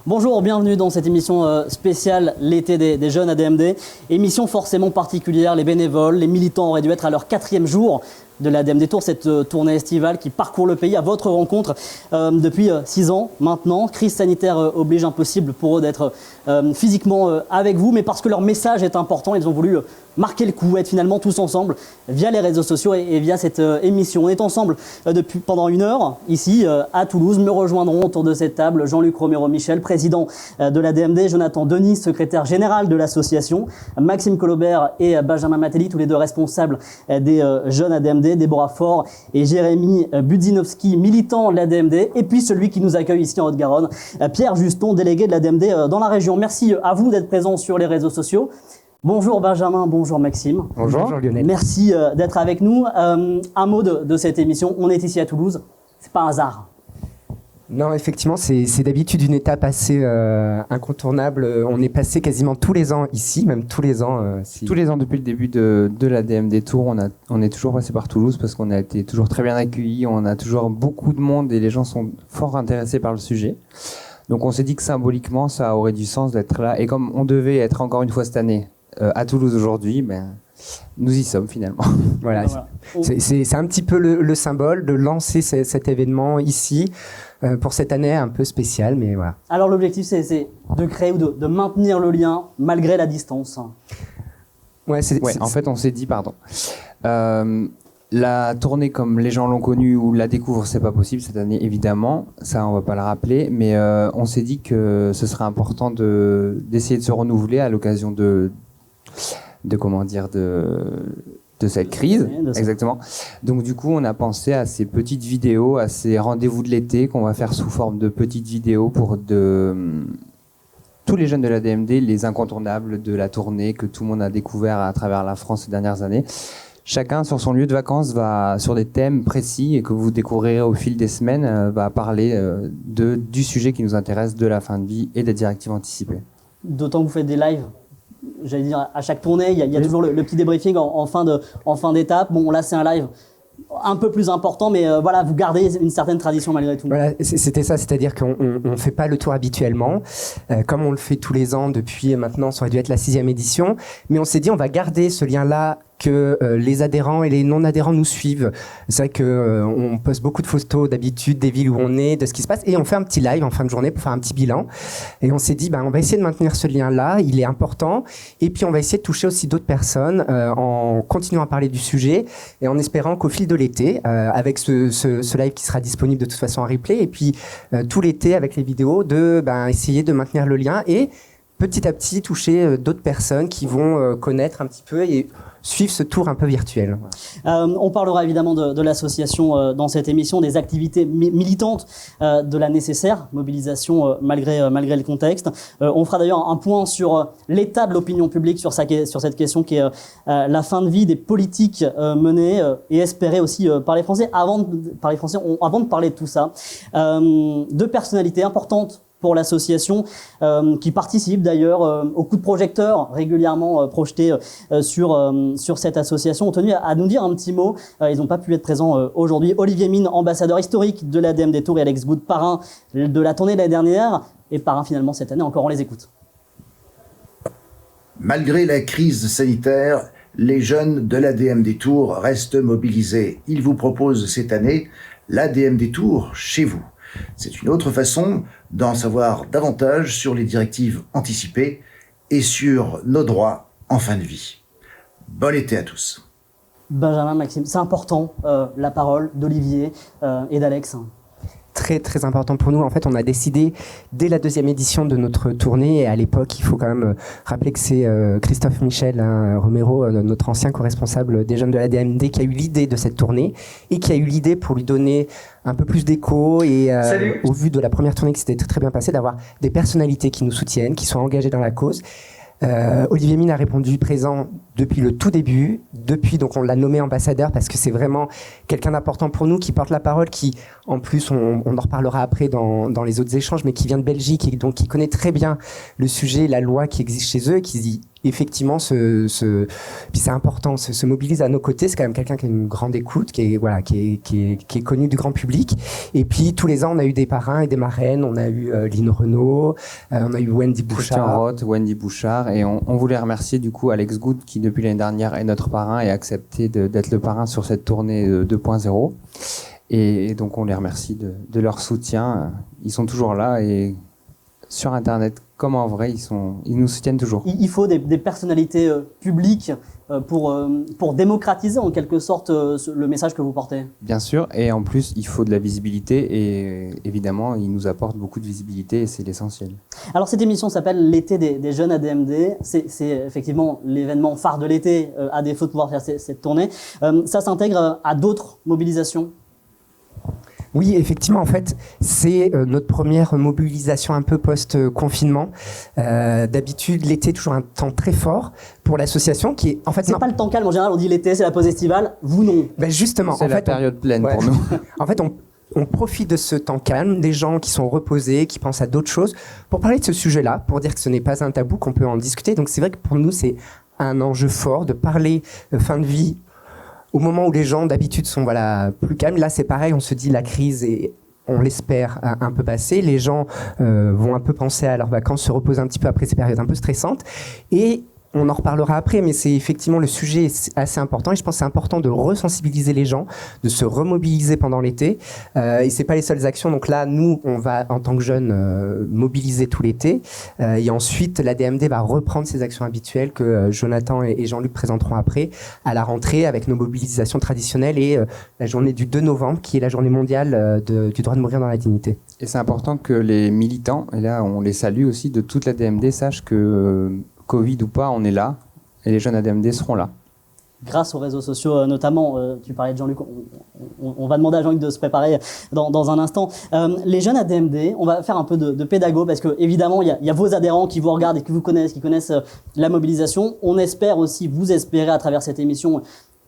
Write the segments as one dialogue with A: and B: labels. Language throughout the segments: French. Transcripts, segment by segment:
A: Bonjour, bienvenue dans cette émission spéciale l'été des jeunes ADMD. Émission forcément particulière, les bénévoles, les militants auraient dû être à leur 4e jour de l'ADMD Tour, cette tournée estivale qui parcourt le pays à votre rencontre depuis 6 ans maintenant. Crise sanitaire oblige, impossible pour eux d'être physiquement avec vous, mais parce que leur message est important, ils ont voulu marquer le coup, être finalement tous ensemble via les réseaux sociaux et via cette émission. On est ensemble pendant 1 heure ici à Toulouse. Me rejoindront autour de cette table Jean-Luc Romero-Michel, président de l'ADMD, Jonathan Denis, secrétaire général de l'association, Maxime Colobert et Benjamin Matelli, tous les deux responsables des jeunes ADMD, Déborah Faure et Jérémy Budzinowski, militant de l'ADMD, et puis celui qui nous accueille ici en Haute-Garonne, Pierre Juston, délégué de l'ADMD dans la région. Merci à vous d'être présents sur les réseaux sociaux. Bonjour Benjamin, bonjour Maxime.
B: Bonjour Lionel.
A: Merci d'être avec nous. Un mot de cette émission, on est ici à Toulouse, c'est pas un hasard.
B: Non, effectivement, c'est d'habitude une étape assez incontournable. On est passé quasiment tous les ans ici, même tous les ans.
C: Tous les ans depuis le début de la DMD Tour, on est toujours passé par Toulouse parce qu'on a été toujours très bien accueillis, on a toujours beaucoup de monde et les gens sont fort intéressés par le sujet. Donc on s'est dit que symboliquement, ça aurait du sens d'être là. Et comme on devait être encore une fois cette année à Toulouse aujourd'hui, nous y sommes finalement.
B: Voilà. C'est un petit peu le symbole de lancer cet événement ici pour cette année un peu spéciale, mais voilà.
A: Alors l'objectif c'est de créer ou de maintenir le lien malgré la distance.
C: En fait on s'est dit, la tournée comme les gens l'ont connue ou la découvrent, c'est pas possible cette année évidemment, ça on va pas le rappeler, mais on s'est dit que ce serait important d'essayer de se renouveler à l'occasion de cette crise, exactement. Donc du coup, on a pensé à ces petites vidéos, à ces rendez-vous de l'été qu'on va faire sous forme de petites vidéos pour tous les jeunes de l'ADMD, les incontournables de la tournée que tout le monde a découvert à travers la France ces dernières années. Chacun sur son lieu de vacances va sur des thèmes précis et que vous découvrirez au fil des semaines, va parler du sujet qui nous intéresse, de la fin de vie et des directives anticipées.
A: D'autant que vous faites des lives. J'allais dire, à chaque tournée, il y a toujours le petit débriefing en fin d'étape. Bon, là, c'est un live un peu plus important, mais voilà, vous gardez une certaine tradition malgré tout.
B: Voilà, c'était ça, c'est-à-dire qu'on ne fait pas le tour habituellement, comme on le fait tous les ans depuis maintenant, ça aurait dû être la 6e édition, mais on s'est dit on va garder ce lien-là, que les adhérents et les non-adhérents nous suivent. C'est vrai qu'on poste beaucoup de photos d'habitude des villes où on est, de ce qui se passe, et on fait un petit live en fin de journée pour faire un petit bilan. Et on s'est dit, on va essayer de maintenir ce lien-là, il est important, et puis on va essayer de toucher aussi d'autres personnes en continuant à parler du sujet, et en espérant qu'au fil de l'été, avec ce live qui sera disponible de toute façon en replay, et puis tout l'été avec les vidéos, essayer de maintenir le lien, et petit à petit toucher d'autres personnes qui vont connaître un petit peu et suivre ce tour un peu virtuel.
A: On parlera évidemment de l'association dans cette émission, des activités militantes, de la nécessaire mobilisation malgré le contexte. On fera d'ailleurs un point sur l'état de l'opinion publique sur cette question qui est la fin de vie des politiques menées et espérées aussi par les Français. Avant de parler de tout ça, deux personnalités importantes pour l'association, qui participe d'ailleurs au coup de projecteur régulièrement projeté sur cette association, ont tenu à nous dire un petit mot. Ils n'ont pas pu être présents aujourd'hui. Olivier Mine, ambassadeur historique de l'ADMD Tour, et Alex Good, parrain de la tournée de l'année dernière et parrain finalement cette année encore. On les écoute.
D: Malgré la crise sanitaire, les jeunes de l'ADMD Tour restent mobilisés. Ils vous proposent cette année l'ADMD Tour chez vous. C'est une autre façon d'en savoir davantage sur les directives anticipées et sur nos droits en fin de vie. Bon été à tous.
A: Benjamin, Maxime, c'est important, la parole d'Olivier et d'Alex.
B: Très très important pour nous. En fait, on a décidé dès la 2e édition de notre tournée, et à l'époque, il faut quand même rappeler que c'est Christophe Michel Romero, notre ancien co-responsable des jeunes de la DMD, qui a eu l'idée de cette tournée et qui a eu l'idée, pour lui donner un peu plus d'écho et au vu de la première tournée qui s'était très, très bien passée, d'avoir des personnalités qui nous soutiennent, qui sont engagées dans la cause. Olivier Mine a répondu présent depuis le tout début, donc on l'a nommé ambassadeur parce que c'est vraiment quelqu'un d'important pour nous, qui porte la parole, qui en plus on en reparlera après dans les autres échanges, mais qui vient de Belgique et donc qui connaît très bien le sujet, la loi qui existe chez eux, et qui se dit effectivement puis c'est important, se mobilise à nos côtés. C'est quand même quelqu'un qui a une grande écoute, qui est connu du grand public. Et puis tous les ans on a eu des parrains et des marraines. On a eu Lynn Renaud, on a eu Wendy Bouchard,
C: Christian Roth, Wendy Bouchard, et on voulait remercier du coup Alex Good qui depuis l'année dernière est notre parrain et a accepté d'être le parrain sur cette tournée 2.0. Et donc on les remercie de leur soutien. Ils sont toujours là et sur Internet comme en vrai, ils nous soutiennent toujours.
A: Il faut des personnalités publiques pour démocratiser en quelque sorte le message que vous portez.
C: Bien sûr, et en plus il faut de la visibilité et évidemment ils nous apportent beaucoup de visibilité et c'est l'essentiel.
A: Alors cette émission s'appelle l'été des jeunes ADMD, c'est effectivement l'événement phare de l'été à défaut de pouvoir faire cette tournée. Ça s'intègre à d'autres mobilisations?
B: Oui, effectivement, en fait, c'est notre première mobilisation un peu post-confinement. D'habitude, l'été est toujours un temps très fort pour l'association qui est, en fait...
A: C'est pas le temps calme, en général, on dit l'été, c'est la pause estivale. Vous, non.
B: Ben justement,
C: c'est la période pleine pour nous.
B: En fait, on profite de ce temps calme, des gens qui sont reposés, qui pensent à d'autres choses, pour parler de ce sujet-là, pour dire que ce n'est pas un tabou, qu'on peut en discuter. Donc c'est vrai que pour nous, c'est un enjeu fort de parler fin de vie au moment où les gens d'habitude sont plus calmes. Là c'est pareil, on se dit la crise est, on l'espère, un peu passée. Les gens vont un peu penser à leurs vacances, se reposer un petit peu après ces périodes un peu stressantes. Et on en reparlera après, mais c'est effectivement le sujet est assez important et je pense que c'est important de resensibiliser les gens, de se remobiliser pendant l'été. Et c'est pas les seules actions. Donc là, nous, on va en tant que jeunes mobiliser tout l'été. Et ensuite, la DMD va reprendre ses actions habituelles que Jonathan et Jean-Luc présenteront après à la rentrée avec nos mobilisations traditionnelles et la journée du 2 novembre qui est la journée mondiale du droit de mourir dans la dignité.
C: Et c'est important que les militants, et là on les salue aussi, de toute la DMD sachent que Covid ou pas, on est là et les jeunes ADMD seront là.
A: Grâce aux réseaux sociaux notamment, tu parlais de Jean-Luc, on va demander à Jean-Luc de se préparer dans un instant. Les jeunes ADMD, on va faire un peu de pédago parce que évidemment il y a vos adhérents qui vous regardent et qui vous connaissent, qui connaissent la mobilisation. On espère aussi, vous espérez à travers cette émission,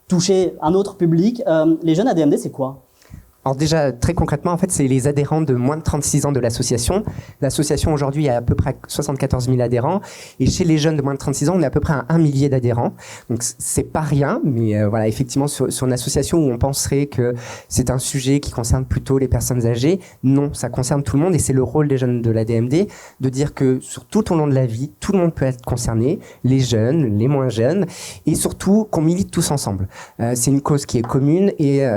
A: toucher un autre public. Les jeunes ADMD, c'est quoi ?
B: Alors déjà, très concrètement, en fait, c'est les adhérents de moins de 36 ans de l'association. L'association, aujourd'hui, il y a à peu près 74 000 adhérents. Et chez les jeunes de moins de 36 ans, on est à peu près à 1 millier d'adhérents. Donc, c'est pas rien. Mais voilà, effectivement, sur une association où on penserait que c'est un sujet qui concerne plutôt les personnes âgées, non, ça concerne tout le monde. Et c'est le rôle des jeunes de la DMD de dire que sur tout au long de la vie, tout le monde peut être concerné, les jeunes, les moins jeunes, et surtout qu'on milite tous ensemble. C'est une cause qui est commune et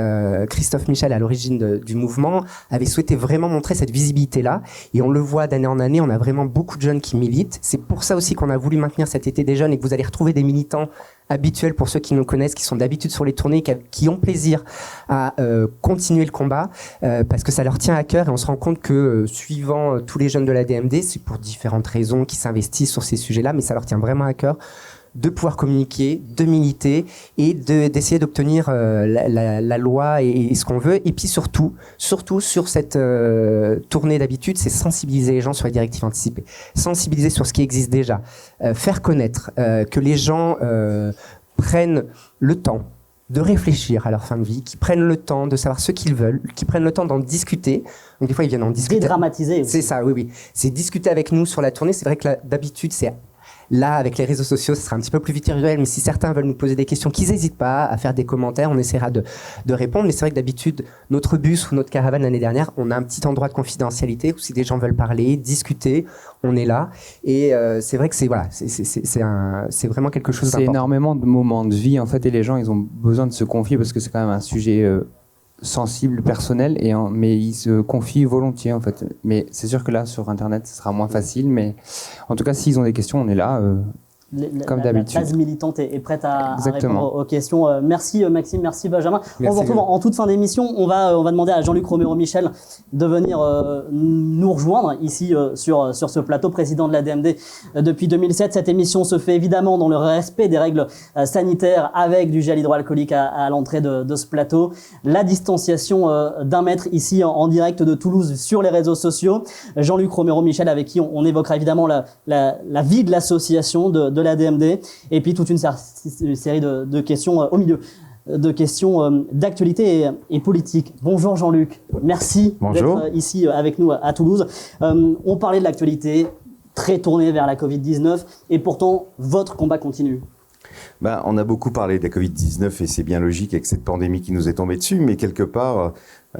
B: Christophe Michel, à l'origine du mouvement, avait souhaité vraiment montrer cette visibilité-là. Et on le voit d'année en année, on a vraiment beaucoup de jeunes qui militent. C'est pour ça aussi qu'on a voulu maintenir cet été des jeunes et que vous allez retrouver des militants habituels pour ceux qui nous connaissent, qui sont d'habitude sur les tournées, qui ont plaisir à continuer le combat parce que ça leur tient à cœur et on se rend compte que suivant tous les jeunes de la DMD, c'est pour différentes raisons qu'ils s'investissent sur ces sujets-là, mais ça leur tient vraiment à cœur de pouvoir communiquer, de militer et d'essayer d'obtenir la loi et ce qu'on veut. Et puis surtout sur cette tournée d'habitude, c'est sensibiliser les gens sur les directives anticipées, sensibiliser sur ce qui existe déjà, faire connaître que les gens prennent le temps de réfléchir à leur fin de vie, qui prennent le temps de savoir ce qu'ils veulent, qui prennent le temps d'en discuter. Donc des fois, ils viennent en discuter.
A: Dédramatiser aussi.
B: C'est ça, oui. C'est discuter avec nous sur la tournée. C'est vrai que d'habitude, c'est... Là, avec les réseaux sociaux, ce sera un petit peu plus virtuel, mais si certains veulent nous poser des questions, qu'ils n'hésitent pas à faire des commentaires, on essaiera de répondre. Mais c'est vrai que d'habitude, notre bus ou notre caravane l'année dernière, on a un petit endroit de confidentialité où si des gens veulent parler, discuter, on est là. Et c'est vrai que c'est vraiment quelque chose d'important.
C: C'est énormément de moments de vie, en fait, et les gens, ils ont besoin de se confier parce que c'est quand même un sujet sensible, personnel, mais ils se confient volontiers, en fait. Mais c'est sûr que là, sur Internet, ce sera moins facile, mais en tout cas, s'ils ont des questions, on est là. Comme d'habitude.
A: La base militante est prête à répondre aux questions. Merci Maxime, merci Benjamin. On vous retrouve en toute fin d'émission. On va demander à Jean-Luc Romero-Michel de venir nous rejoindre ici sur ce plateau, président de la DMD depuis 2007. Cette émission se fait évidemment dans le respect des règles sanitaires avec du gel hydroalcoolique à l'entrée de ce plateau. La distanciation d'1 mètre ici en direct de Toulouse sur les réseaux sociaux. Jean-Luc Romero-Michel avec qui on évoquera évidemment la vie de l'association, de de la DMD, et puis toute une série de questions au milieu, de questions d'actualité et politique. Bonjour Jean-Luc, merci d'être ici avec nous à Toulouse. On parlait de l'actualité très tournée vers la Covid-19, et pourtant votre combat continue.
E: On a beaucoup parlé de la Covid-19 et c'est bien logique avec cette pandémie qui nous est tombée dessus, mais quelque part,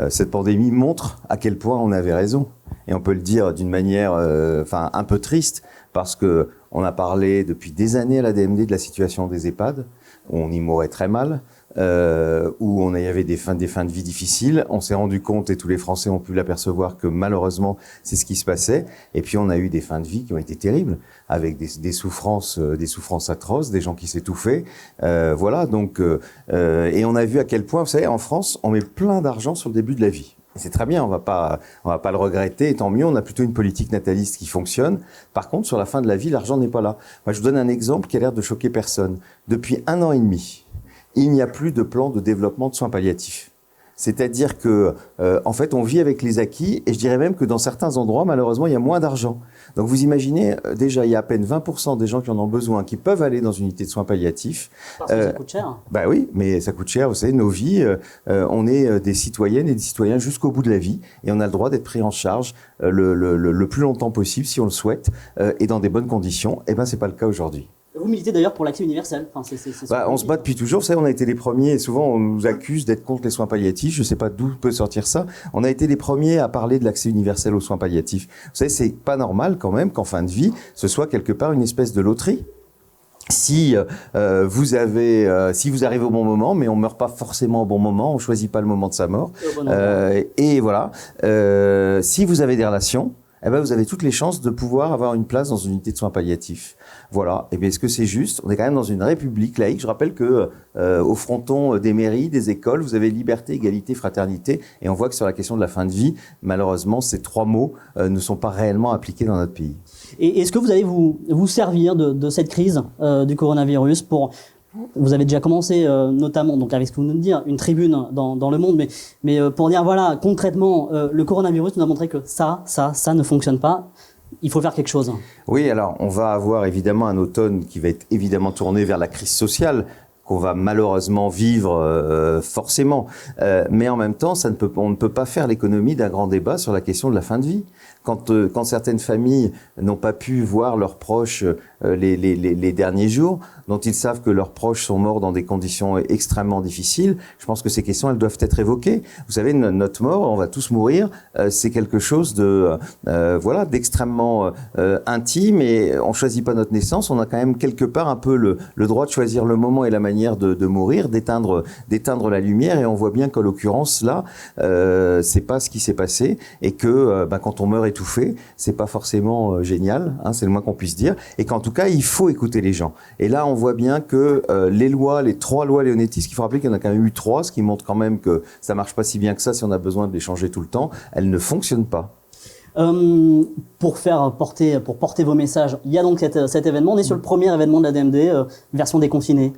E: cette pandémie montre à quel point on avait raison. Et on peut le dire d'une manière un peu triste, parce que on a parlé depuis des années à la DMD de la situation des EHPAD, où on y mourait très mal, où il y avait des fins de vie difficiles. On s'est rendu compte, et tous les Français ont pu l'apercevoir, que malheureusement, c'est ce qui se passait. Et puis, on a eu des fins de vie qui ont été terribles, avec des souffrances atroces, des gens qui s'étouffaient. Et on a vu à quel point, vous savez, en France, on met plein d'argent sur le début de la vie. Et c'est très bien, on va pas le regretter, et tant mieux, on a plutôt une politique nataliste qui fonctionne. Par contre, sur la fin de la vie, l'argent n'est pas là. Moi, je vous donne un exemple qui a l'air de choquer personne. Depuis 1 an et demi, il n'y a plus de plan de développement de soins palliatifs. C'est-à-dire que, en fait, on vit avec les acquis, et je dirais même que dans certains endroits, malheureusement, il y a moins d'argent. Donc, vous imaginez, déjà, il y a à peine 20% des gens qui en ont besoin, qui peuvent aller dans une unité de soins palliatifs.
A: Parce que ça coûte cher.
E: Bah oui, mais ça coûte cher, vous savez, nos vies, on est des citoyennes et des citoyens jusqu'au bout de la vie, et on a le droit d'être pris en charge le plus longtemps possible, si on le souhaite, et dans des bonnes conditions. Eh ben, c'est pas le cas aujourd'hui.
A: Vous militez d'ailleurs pour l'accès universel.
E: On se bat depuis toujours. Vous savez, on a été les premiers, et souvent on nous accuse d'être contre les soins palliatifs. Je ne sais pas d'où peut sortir ça. On a été les premiers à parler de l'accès universel aux soins palliatifs. Vous savez, c'est pas normal quand même qu'en fin de vie, ce soit quelque part une espèce de loterie. Si vous arrivez au bon moment, mais on meurt pas forcément au bon moment, on choisit pas le moment de sa mort. Et voilà. Si vous avez des relations, eh ben vous avez toutes les chances de pouvoir avoir une place dans une unité de soins palliatifs. Voilà. Et bien, est-ce que c'est juste? On est quand même dans une république laïque. Je rappelle que au fronton des mairies, des écoles, vous avez liberté, égalité, fraternité. Et on voit que sur la question de la fin de vie, malheureusement, ces 3 mots ne sont pas réellement appliqués dans notre pays.
A: Et est-ce que vous allez vous servir de cette crise du coronavirus pour... Vous avez déjà commencé, notamment, donc avec ce que vous nous dites, une tribune dans Le Monde, mais pour dire, voilà, concrètement, le coronavirus nous a montré que ça ne fonctionne pas. Il faut faire quelque chose.
E: Oui, alors, on va avoir évidemment un automne qui va être évidemment tourné vers la crise sociale, qu'on va malheureusement vivre forcément. Mais en même temps, on ne peut pas faire l'économie d'un grand débat sur la question de la fin de vie. Quand certaines familles n'ont pas pu voir leurs proches les derniers jours, dont ils savent que leurs proches sont morts dans des conditions extrêmement difficiles, je pense que ces questions, elles doivent être évoquées. Vous savez, notre mort, on va tous mourir, c'est quelque chose d'extrêmement intime, et on choisit pas notre naissance, on a quand même quelque part un peu le droit de choisir le moment et la manière de mourir, d'éteindre la lumière, et on voit bien qu'en l'occurrence, là, c'est pas ce qui s'est passé, et que quand on meurt étouffé, c'est pas forcément génial, hein, c'est le moins qu'on puisse dire, et qu'en tout cas, il faut écouter les gens. Et là, on voit bien que les 3 lois Leonetti, il faut rappeler qu'il y en a quand même eu 3, ce qui montre quand même que ça marche pas si bien que ça si on a besoin de les changer tout le temps. Elles ne fonctionnent pas.
A: Pour porter vos messages, il y a donc cet événement. On est sur le premier événement de la DMD, version déconfinée.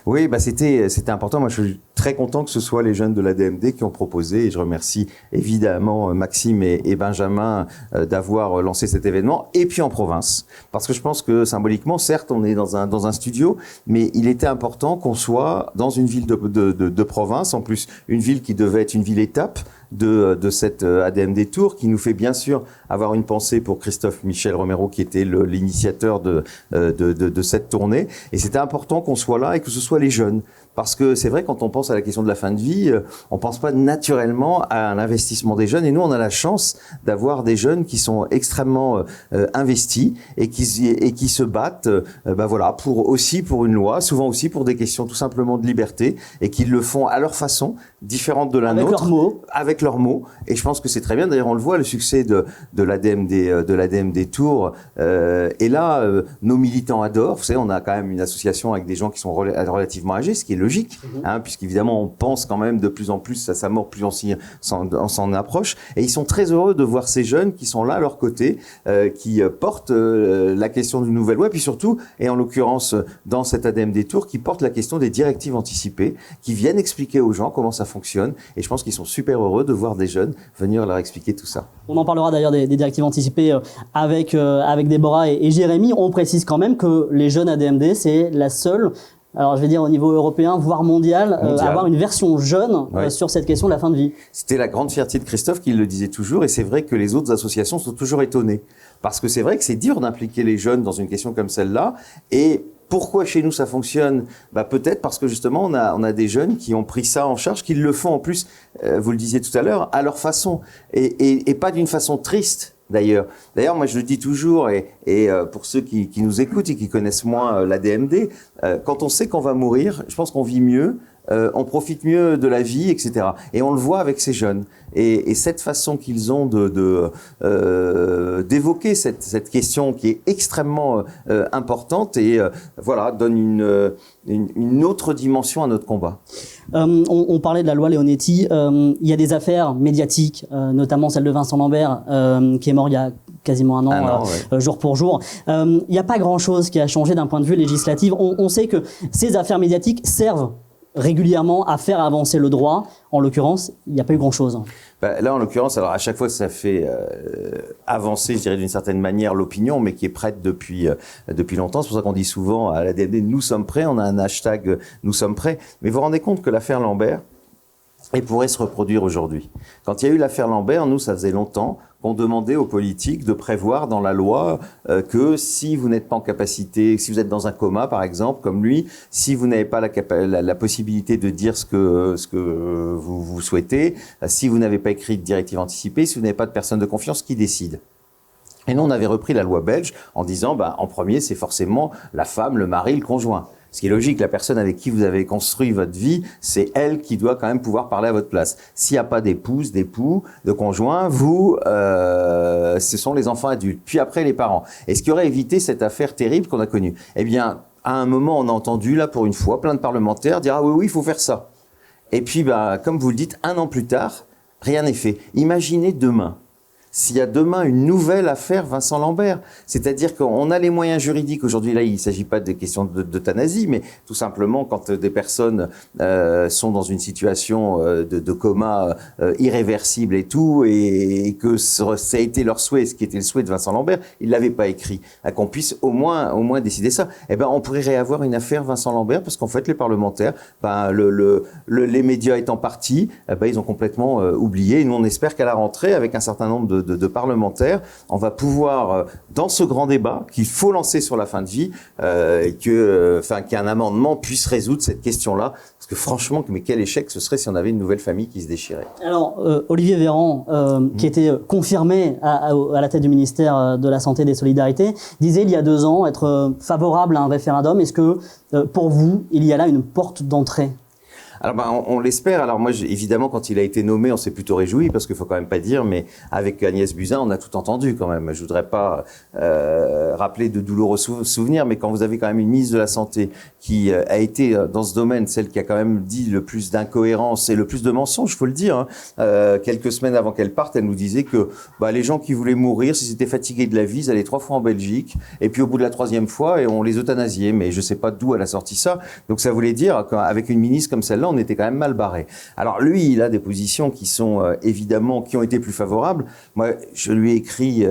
E: Oui, c'était important. Moi, je suis très content que ce soit les jeunes de la DMD qui ont proposé, et je remercie évidemment Maxime et Benjamin d'avoir lancé cet événement, et puis en province. Parce que je pense que symboliquement, certes, on est dans un studio, mais il était important qu'on soit dans une ville de province, en plus une ville qui devait être une ville étape de cette ADMD Tour, qui nous fait bien sûr avoir une pensée pour Christophe Michel Romero, qui était l'initiateur de cette tournée. Et c'était important qu'on soit là et que ce soit les jeunes. Parce que c'est vrai, quand on pense à la question de la fin de vie, on pense pas naturellement à un investissement des jeunes. Et nous, on a la chance d'avoir des jeunes qui sont extrêmement investis et qui se battent, pour une loi, souvent aussi pour des questions tout simplement de liberté, et qui le font à leur façon, différente de la nôtre, avec leurs mots. Et je pense que c'est très bien. D'ailleurs, on le voit, le succès de l'ADMD Tour. Et là, nos militants adorent. Vous savez, on a quand même une association avec des gens qui sont relativement âgés, ce qui est logique, puisqu'évidemment on pense quand même de plus en plus à sa mort, plus on s'en approche. Et ils sont très heureux de voir ces jeunes qui sont là à leur côté, qui portent la question d'une nouvelle loi, puis surtout, et en l'occurrence dans cet ADMD Tour, qui portent la question des directives anticipées, qui viennent expliquer aux gens comment ça fonctionne. Et je pense qu'ils sont super heureux de voir des jeunes venir leur expliquer tout ça.
A: On en parlera d'ailleurs des directives anticipées avec Déborah et Jérémy. On précise quand même que les jeunes ADMD, c'est la seule, alors je vais dire au niveau européen, voire mondial, avoir une version jeune sur cette question de la fin de vie.
E: C'était la grande fierté de Christophe qui le disait toujours, et c'est vrai que les autres associations sont toujours étonnées. Parce que c'est vrai que c'est dur d'impliquer les jeunes dans une question comme celle-là, et pourquoi chez nous ça fonctionne? Peut-être parce que justement on a des jeunes qui ont pris ça en charge, qui le font en plus, vous le disiez tout à l'heure, à leur façon, et pas d'une façon triste. D'ailleurs, moi je le dis toujours, et pour ceux qui nous écoutent et qui connaissent moins l'ADMD, quand on sait qu'on va mourir, je pense qu'on vit mieux, on profite mieux de la vie, etc. Et on le voit avec ces jeunes. Et cette façon qu'ils ont d'évoquer cette question qui est extrêmement importante et donne une autre dimension à notre combat.
A: On parlait de la loi Leonetti. Il y a des affaires médiatiques, notamment celle de Vincent Lambert, qui est mort il y a quasiment un an, jour pour jour. Il n'y a pas grand-chose qui a changé d'un point de vue législatif. On sait que ces affaires médiatiques servent régulièrement à faire avancer le droit. En l'occurrence, il n'y a pas eu grand-chose.
E: Là, en l'occurrence, alors à chaque fois que ça fait avancer, je dirais d'une certaine manière, l'opinion, mais qui est prête depuis longtemps. C'est pour ça qu'on dit souvent à l'ADMD, nous sommes prêts. On a un hashtag, nous sommes prêts. Mais vous vous rendez compte que l'affaire Lambert, elle pourrait se reproduire aujourd'hui. Quand il y a eu l'affaire Lambert, nous, ça faisait longtemps qu'on demandait aux politiques de prévoir dans la loi que si vous n'êtes pas en capacité, si vous êtes dans un coma par exemple, comme lui, si vous n'avez pas la possibilité de dire ce que vous souhaitez, si vous n'avez pas écrit de directive anticipée, si vous n'avez pas de personne de confiance qui décide. Et nous, on avait repris la loi belge en disant, en premier, c'est forcément la femme, le mari, le conjoint. Ce qui est logique, la personne avec qui vous avez construit votre vie, c'est elle qui doit quand même pouvoir parler à votre place. S'il n'y a pas d'épouse, d'époux, de conjoint, ce sont les enfants adultes. Puis après, les parents. Et ce qui aurait évité cette affaire terrible qu'on a connue. Eh bien, à un moment, on a entendu, là, pour une fois, plein de parlementaires dire « Ah oui, il faut faire ça ». Et puis, comme vous le dites, un an plus tard, rien n'est fait. Imaginez demain. S'il y a demain une nouvelle affaire Vincent Lambert, c'est-à-dire qu'on a les moyens juridiques aujourd'hui, là il ne s'agit pas de questions d'euthanasie, mais tout simplement quand des personnes sont dans une situation de coma irréversible et tout, et que ça a été leur souhait, ce qui était le souhait de Vincent Lambert, il l'avait pas écrit, qu'on puisse au moins décider ça. On pourrait réavoir une affaire Vincent Lambert parce qu'en fait les parlementaires, les médias étant partis, ils ont complètement oublié. Et nous on espère qu'à la rentrée, avec un certain nombre de parlementaires, on va pouvoir, dans ce grand débat qu'il faut lancer sur la fin de vie, qu'un amendement puisse résoudre cette question-là. Parce que franchement, mais quel échec ce serait si on avait une nouvelle famille qui se déchirait.
A: Alors, Olivier Véran, qui était confirmé à la tête du ministère de la Santé et des Solidarités, disait il y a 2 ans être favorable à un référendum. Est-ce que, pour vous, il y a là une porte d'entrée ?
E: Alors on l'espère. Alors moi, évidemment, quand il a été nommé, on s'est plutôt réjoui parce qu'il faut quand même pas dire, mais avec Agnès Buzyn, on a tout entendu quand même. Je voudrais pas rappeler de douloureux souvenirs, mais quand vous avez quand même une ministre de la Santé qui a été dans ce domaine celle qui a quand même dit le plus d'incohérences et le plus de mensonges, faut le dire. Quelques semaines avant qu'elle parte, elle nous disait que les gens qui voulaient mourir, s'ils étaient fatigués de la vie, ils allaient 3 fois en Belgique, et puis au bout de la 3e fois, et on les euthanasiait. Mais je sais pas d'où elle a sorti ça. Donc ça voulait dire qu'avec une ministre comme celle-là, on était quand même mal barré. Alors lui, il a des positions qui sont évidemment, qui ont été plus favorables. Moi, je lui ai écrit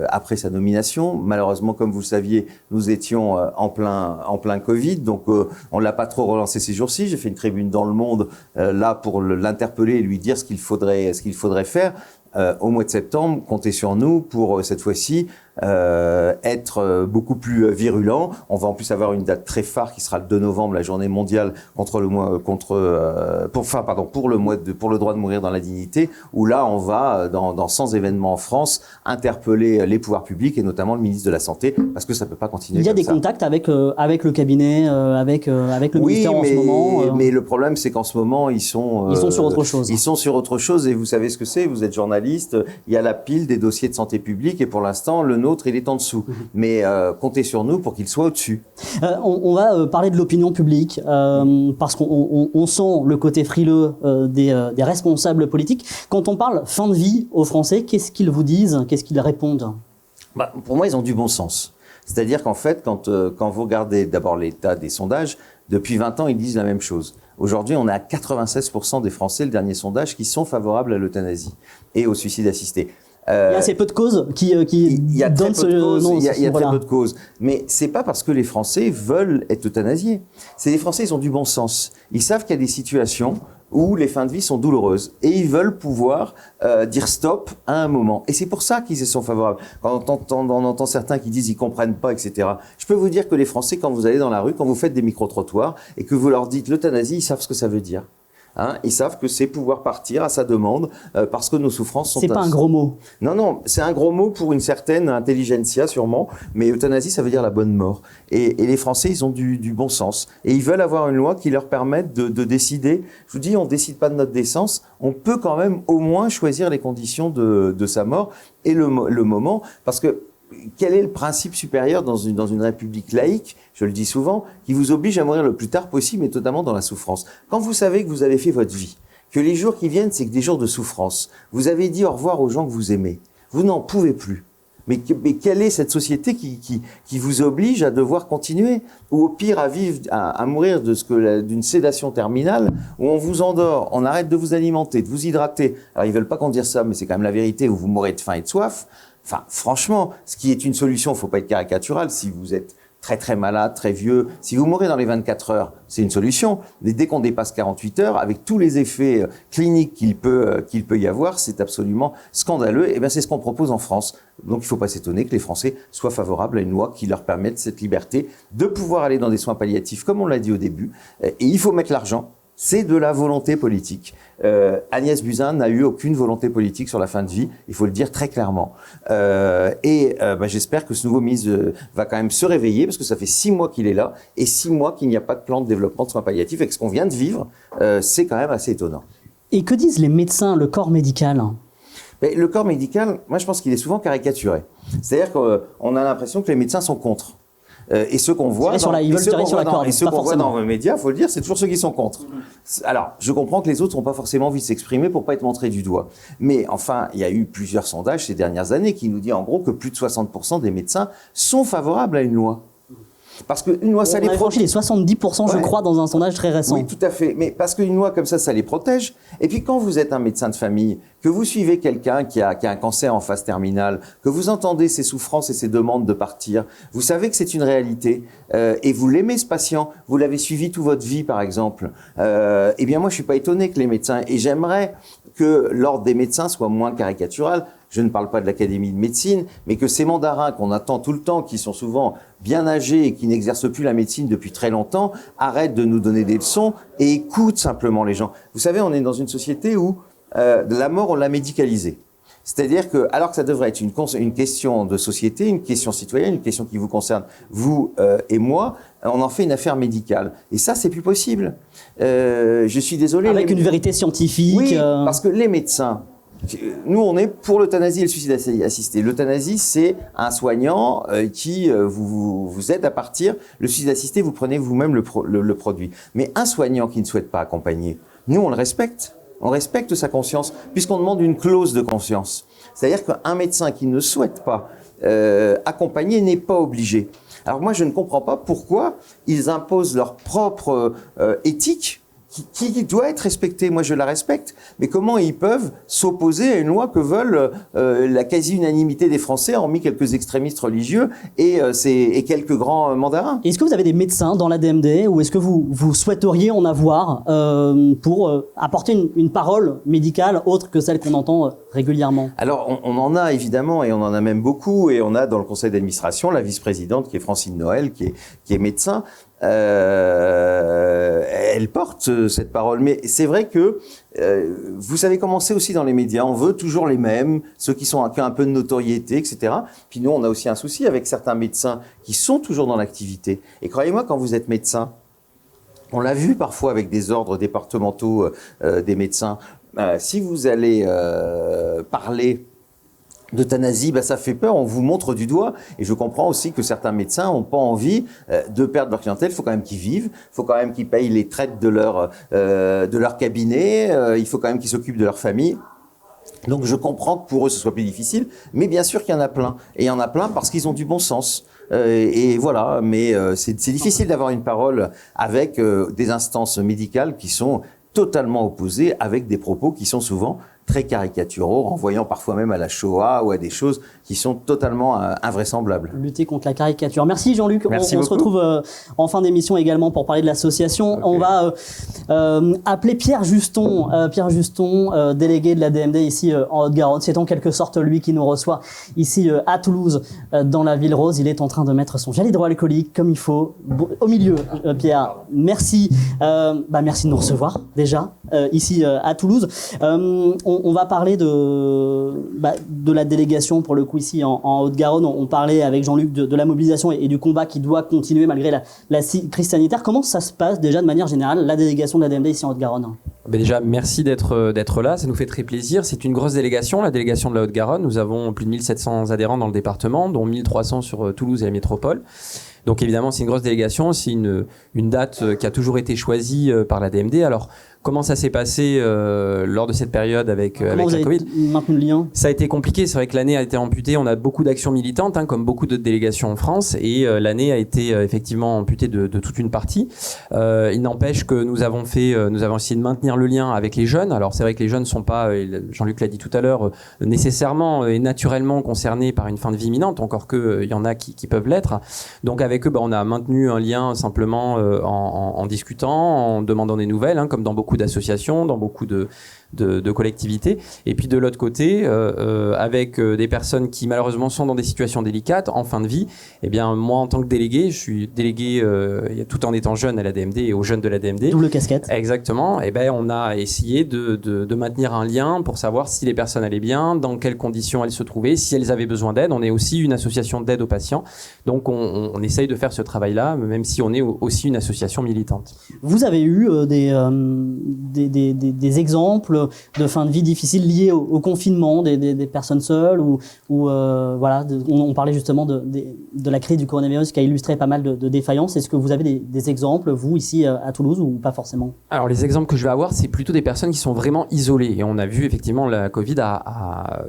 E: après sa nomination. Malheureusement, comme vous le saviez, nous étions en plein Covid, donc on l'a pas trop relancé ces jours-ci. J'ai fait une tribune dans Le Monde là pour l'interpeller et lui dire ce qu'il faudrait faire. Au mois de septembre, comptez sur nous pour cette fois-ci être beaucoup plus virulent. On va en plus avoir une date très phare qui sera le 2 novembre, la journée mondiale pour le droit de mourir dans la dignité, où là on va dans 100 événements en France interpeller les pouvoirs publics et notamment le ministre de la Santé parce que ça peut pas continuer.
A: Il y a des contacts avec le cabinet, avec le ministère en ce moment.
E: Mais le problème c'est qu'en ce moment ils sont sur autre chose. Ils sont sur autre chose et vous savez ce que c'est. Vous êtes journaliste. généraliste, il y a la pile des dossiers de santé publique et pour l'instant, le nôtre, il est en dessous. Mais comptez sur nous pour qu'il soit au-dessus.
A: On va parler de l'opinion publique parce qu'on sent le côté frileux des responsables politiques. Quand on parle fin de vie aux Français, qu'est-ce qu'ils vous disent? Qu'est-ce qu'ils répondent?
E: Pour moi, ils ont du bon sens. C'est-à-dire qu'en fait, quand vous regardez d'abord l'état des sondages, depuis 20 ans, ils disent la même chose. Aujourd'hui, on est à 96% des Français, le dernier sondage, qui sont favorables à l'euthanasie et au suicide assisté.
A: Il y a assez peu de causes qui donnent ce nom.
E: Il y a très peu de causes. Mais c'est pas parce que les Français veulent être euthanasiés. C'est les Français, ils ont du bon sens. Ils savent qu'il y a des situations où les fins de vie sont douloureuses et ils veulent pouvoir dire stop à un moment. Et c'est pour ça qu'ils y sont favorables. Quand on entend certains qui disent ils comprennent pas, etc. Je peux vous dire que les Français, quand vous allez dans la rue, quand vous faites des micro-trottoirs et que vous leur dites l'euthanasie, ils savent ce que ça veut dire. Ils savent que c'est pouvoir partir à sa demande parce que nos souffrances sont...
A: C'est pas un gros mot.
E: Non, c'est un gros mot pour une certaine intelligentsia sûrement, mais euthanasie, ça veut dire la bonne mort. Et les Français, ils ont du bon sens. Et ils veulent avoir une loi qui leur permette de décider. Je vous dis, on ne décide pas de notre décence, on peut quand même au moins choisir les conditions de sa mort et le moment, parce que quel est le principe supérieur dans une république laïque, je le dis souvent, qui vous oblige à mourir le plus tard possible, et notamment dans la souffrance. Quand vous savez que vous avez fait votre vie, que les jours qui viennent, c'est que des jours de souffrance, vous avez dit au revoir aux gens que vous aimez, vous n'en pouvez plus. Mais quelle est cette société qui vous oblige à devoir continuer, ou au pire à mourir d'une sédation terminale, où on vous endort, on arrête de vous alimenter, de vous hydrater. Alors ils veulent pas qu'on dise ça, mais c'est quand même la vérité, où vous mourrez de faim et de soif. Enfin, franchement, ce qui est une solution, faut pas être caricatural. Si vous êtes très très malade, très vieux, si vous mourrez dans les 24 heures, c'est une solution. Mais dès qu'on dépasse 48 heures, avec tous les effets cliniques qu'il peut y avoir, c'est absolument scandaleux. Et bien, c'est ce qu'on propose en France. Donc, il faut pas s'étonner que les Français soient favorables à une loi qui leur permette cette liberté de pouvoir aller dans des soins palliatifs, comme on l'a dit au début. Et il faut mettre l'argent. C'est de la volonté politique. Agnès Buzyn n'a eu aucune volonté politique sur la fin de vie, il faut le dire très clairement. J'espère que ce nouveau ministre va quand même se réveiller, parce que ça fait 6 mois qu'il est là, et 6 mois qu'il n'y a pas de plan de développement de soins palliatifs, et que ce qu'on vient de vivre, c'est quand même assez étonnant.
A: Et que disent les médecins, le corps médical ?
E: Mais le corps médical, moi je pense qu'il est souvent caricaturé. C'est-à-dire qu'on a l'impression que les médecins sont contre. Et ceux qu'on voit dans les médias, faut le dire, c'est toujours ceux qui sont contre. Alors, je comprends que les autres n'ont pas forcément envie de s'exprimer pour pas être montrés du doigt. Mais enfin, il y a eu plusieurs sondages ces dernières années qui nous disent en gros que plus de 60% des médecins sont favorables à une loi. Parce qu'une loi, ça les protège.
A: On a franchi les 70%, je crois, dans un sondage très récent.
E: Oui, tout à fait. Mais parce qu'une loi comme ça les protège. Et puis quand vous êtes un médecin de famille, que vous suivez quelqu'un qui a un cancer en phase terminale, que vous entendez ses souffrances et ses demandes de partir, vous savez que c'est une réalité, et vous l'aimez ce patient, vous l'avez suivi toute votre vie par exemple, eh bien moi je suis pas étonné que les médecins, et j'aimerais que l'ordre des médecins soit moins caricatural. Je ne parle pas de l'Académie de médecine, mais que ces mandarins qu'on attend tout le temps, qui sont souvent bien âgés et qui n'exercent plus la médecine depuis très longtemps, arrêtent de nous donner des leçons et écoutent simplement les gens. Vous savez, on est dans une société où la mort, on l'a médicalisée. C'est-à-dire que, alors que ça devrait être une question de société, une question citoyenne, une question qui vous concerne, vous et moi, on en fait une affaire médicale. Et ça, c'est plus possible. Je suis désolé.
A: Avec une vérité scientifique.
E: Oui, parce que les médecins, nous, on est pour l'euthanasie et le suicide assisté. L'euthanasie, c'est un soignant qui vous aide à partir. Le suicide assisté, vous prenez vous-même le produit. Mais un soignant qui ne souhaite pas accompagner, nous, on le respecte. On respecte sa conscience, puisqu'on demande une clause de conscience. C'est-à-dire qu'un médecin qui ne souhaite pas accompagner n'est pas obligé. Alors moi, je ne comprends pas pourquoi ils imposent leur propre éthique qui doit être respectée. Moi, je la respecte. Mais comment ils peuvent s'opposer à une loi que veulent la quasi-unanimité des Français, hormis quelques extrémistes religieux et quelques grands mandarins?
A: Est-ce que vous avez des médecins dans la DMD ou est-ce que vous souhaiteriez en avoir pour apporter une parole médicale autre que celle qu'on entend régulièrement?
E: Alors, on en a évidemment, et on en a même beaucoup, et on a dans le conseil d'administration la vice-présidente qui est Francine Noël, qui est médecin. Elle porte cette parole, mais c'est vrai que vous savez comment c'est aussi dans les médias, on veut toujours les mêmes, ceux qui ont un peu de notoriété, etc. Puis nous, on a aussi un souci avec certains médecins qui sont toujours dans l'activité. Et croyez-moi, quand vous êtes médecin, on l'a vu parfois avec des ordres départementaux des médecins, Si vous allez parler d'euthanasie, ça fait peur, on vous montre du doigt. Et je comprends aussi que certains médecins n'ont pas envie de perdre leur clientèle. Il faut quand même qu'ils vivent, il faut quand même qu'ils payent les traites de leur cabinet, il faut quand même qu'ils s'occupent de leur famille. Donc je comprends que pour eux ce soit plus difficile, mais bien sûr qu'il y en a plein. Et il y en a plein parce qu'ils ont du bon sens. Et voilà, mais c'est difficile d'avoir une parole avec des instances médicales qui sont totalement opposées, avec des propos qui sont souvent très caricaturaux, renvoyant parfois même à la Shoah ou à des choses qui sont totalement invraisemblables.
A: Lutter contre la caricature. Merci Jean-Luc.
E: Merci
A: on se retrouve en fin d'émission également pour parler de l'association. Okay. On va appeler Pierre Juston, délégué de la DMD ici en Haute-Garonne. C'est en quelque sorte lui qui nous reçoit ici à Toulouse, dans la Ville Rose. Il est en train de mettre son gel hydroalcoolique comme il faut au milieu. Pierre, merci. Merci de nous recevoir déjà ici à Toulouse. On va parler de la délégation pour le coup ici en Haute-Garonne. On parlait avec Jean-Luc de la mobilisation et du combat qui doit continuer malgré la crise sanitaire. Comment ça se passe déjà de manière générale, la délégation de la DMD ici en Haute-Garonne ?
F: Déjà, merci d'être là, ça nous fait très plaisir. C'est une grosse délégation, la délégation de la Haute-Garonne. Nous avons plus de 1700 adhérents dans le département, dont 1300 sur Toulouse et la métropole. Donc évidemment, c'est une grosse délégation, c'est une date qui a toujours été choisie par la DMD. Alors, comment ça s'est passé lors de cette période avec la Covid ?
A: Maintenu le lien ? Ça
F: a été compliqué, c'est vrai que l'année a été amputée, on a beaucoup d'actions militantes, comme beaucoup de délégations en France, et l'année a été effectivement amputée de toute une partie. Il n'empêche que nous avons essayé de maintenir le lien avec les jeunes. Alors c'est vrai que les jeunes ne sont pas, Jean-Luc l'a dit tout à l'heure, nécessairement et naturellement concernés par une fin de vie imminente, encore qu'il y en a qui peuvent l'être. Donc avec eux, on a maintenu un lien simplement en discutant, en demandant des nouvelles, comme dans beaucoup d'associations, dans beaucoup de collectivités. Et puis de l'autre côté, avec des personnes qui malheureusement sont dans des situations délicates, en fin de vie, moi en tant que délégué, je suis délégué tout en étant jeune à la DMD et aux jeunes de la DMD.
A: Double casquette.
F: Exactement. On a essayé de maintenir un lien pour savoir si les personnes allaient bien, dans quelles conditions elles se trouvaient, si elles avaient besoin d'aide. On est aussi une association d'aide aux patients. Donc on essaye de faire ce travail-là, même si on est aussi une association militante.
A: Vous avez eu des exemples de fin de vie difficiles liées au confinement, des personnes seules on parlait justement de la crise du coronavirus qui a illustré pas mal de défaillances. Est-ce que vous avez des exemples, vous, ici à Toulouse, ou pas forcément ?
F: Alors les exemples que je vais avoir, c'est plutôt des personnes qui sont vraiment isolées. Et on a vu effectivement la Covid a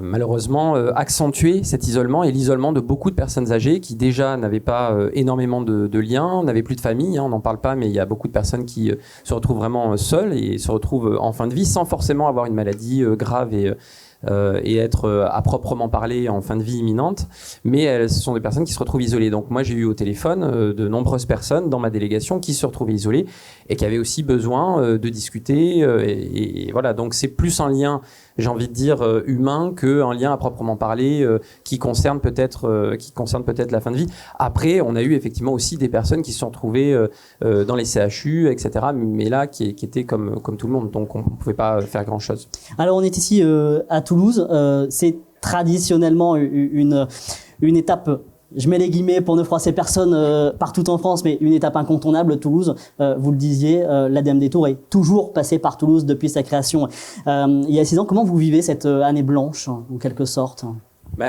F: malheureusement accentué cet isolement et l'isolement de beaucoup de personnes âgées qui déjà n'avaient pas énormément de liens, n'avaient plus de famille, on n'en parle pas, mais il y a beaucoup de personnes qui se retrouvent vraiment seules et se retrouvent en fin de vie sans forcément avoir une maladie grave et être à proprement parler en fin de vie imminente, mais ce sont des personnes qui se retrouvent isolées. Donc moi j'ai eu au téléphone de nombreuses personnes dans ma délégation qui se retrouvaient isolées et qui avaient aussi besoin de discuter et voilà, donc c'est plus un lien, j'ai envie de dire, humain qu'un lien à proprement parler qui concerne peut-être la fin de vie. Après, on a eu effectivement aussi des personnes qui se sont retrouvées dans les CHU, etc., mais là qui étaient comme tout le monde, donc on ne pouvait pas faire grand-chose.
A: Alors on est ici à Toulouse, c'est traditionnellement une étape, je mets les guillemets pour ne froisser personne partout en France, mais une étape incontournable. Toulouse, vous le disiez, la DMD Tour est toujours passée par Toulouse depuis sa création il y a 6 ans. Comment vous vivez cette année blanche, en quelque sorte ?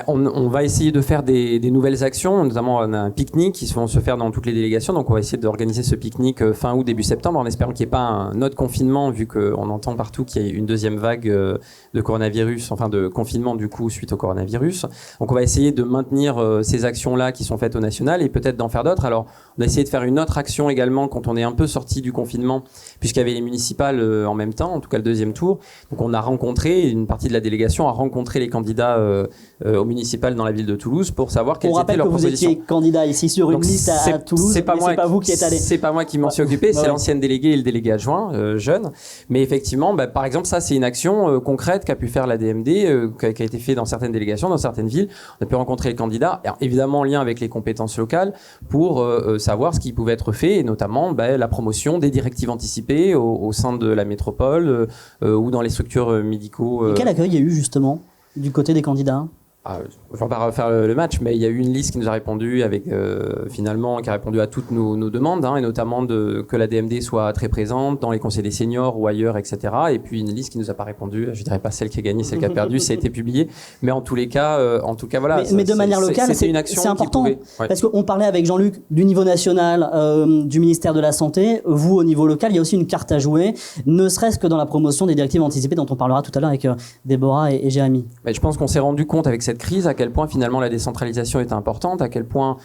F: On va essayer de faire des nouvelles actions, notamment on a un pique-nique qui vont se faire dans toutes les délégations, donc on va essayer d'organiser ce pique-nique fin août, début septembre, en espérant qu'il n'y ait pas un autre confinement, vu qu'on entend partout qu'il y a une deuxième vague de coronavirus, enfin de confinement du coup suite au coronavirus. Donc on va essayer de maintenir ces actions-là qui sont faites au national et peut-être d'en faire d'autres. Alors on a essayé de faire une autre action également quand on est un peu sorti du confinement, puisqu'il y avait les municipales en même temps, en tout cas le deuxième tour. Donc on a rencontré, une partie de la délégation a rencontré les candidats au municipal dans la ville de Toulouse pour savoir quelles étaient leurs propositions.
A: On rappelle que vous étiez candidat ici sur une liste à Toulouse, c'est pas vous qui êtes allé.
F: C'est pas moi qui m'en suis occupé, c'est l'ancienne déléguée et le délégué adjoint jeune. Mais effectivement, par exemple, ça c'est une action concrète qu'a pu faire la DMD, qui a été fait dans certaines délégations, dans certaines villes. On a pu rencontrer les candidats, évidemment en lien avec les compétences locales, pour savoir ce qui pouvait être fait, et notamment la promotion des directives anticipées au sein de la métropole ou dans les structures médicaux.
A: Et quel accueil il y a eu justement du côté des candidats ?
F: Je ne vais pas refaire le match, mais il y a eu une liste qui nous a répondu avec finalement qui a répondu à toutes nos demandes, et notamment que la DMD soit très présente dans les conseils des seniors ou ailleurs, etc. Et puis une liste qui nous a pas répondu. Je dirais pas celle qui a gagné, celle qui a perdu. Ça a été publié, mais en tous les cas, voilà.
A: Mais de manière locale,
F: c'est une action
A: important
F: ouais.
A: Parce qu'on parlait avec Jean-Luc du niveau national, du ministère de la Santé. Vous, au niveau local, il y a aussi une carte à jouer, ne serait-ce que dans la promotion des directives anticipées dont on parlera tout à l'heure avec Déborah et Jérémy.
F: Mais je pense qu'on s'est rendu compte avec cette crise à quel point finalement la décentralisation était importante, à quel point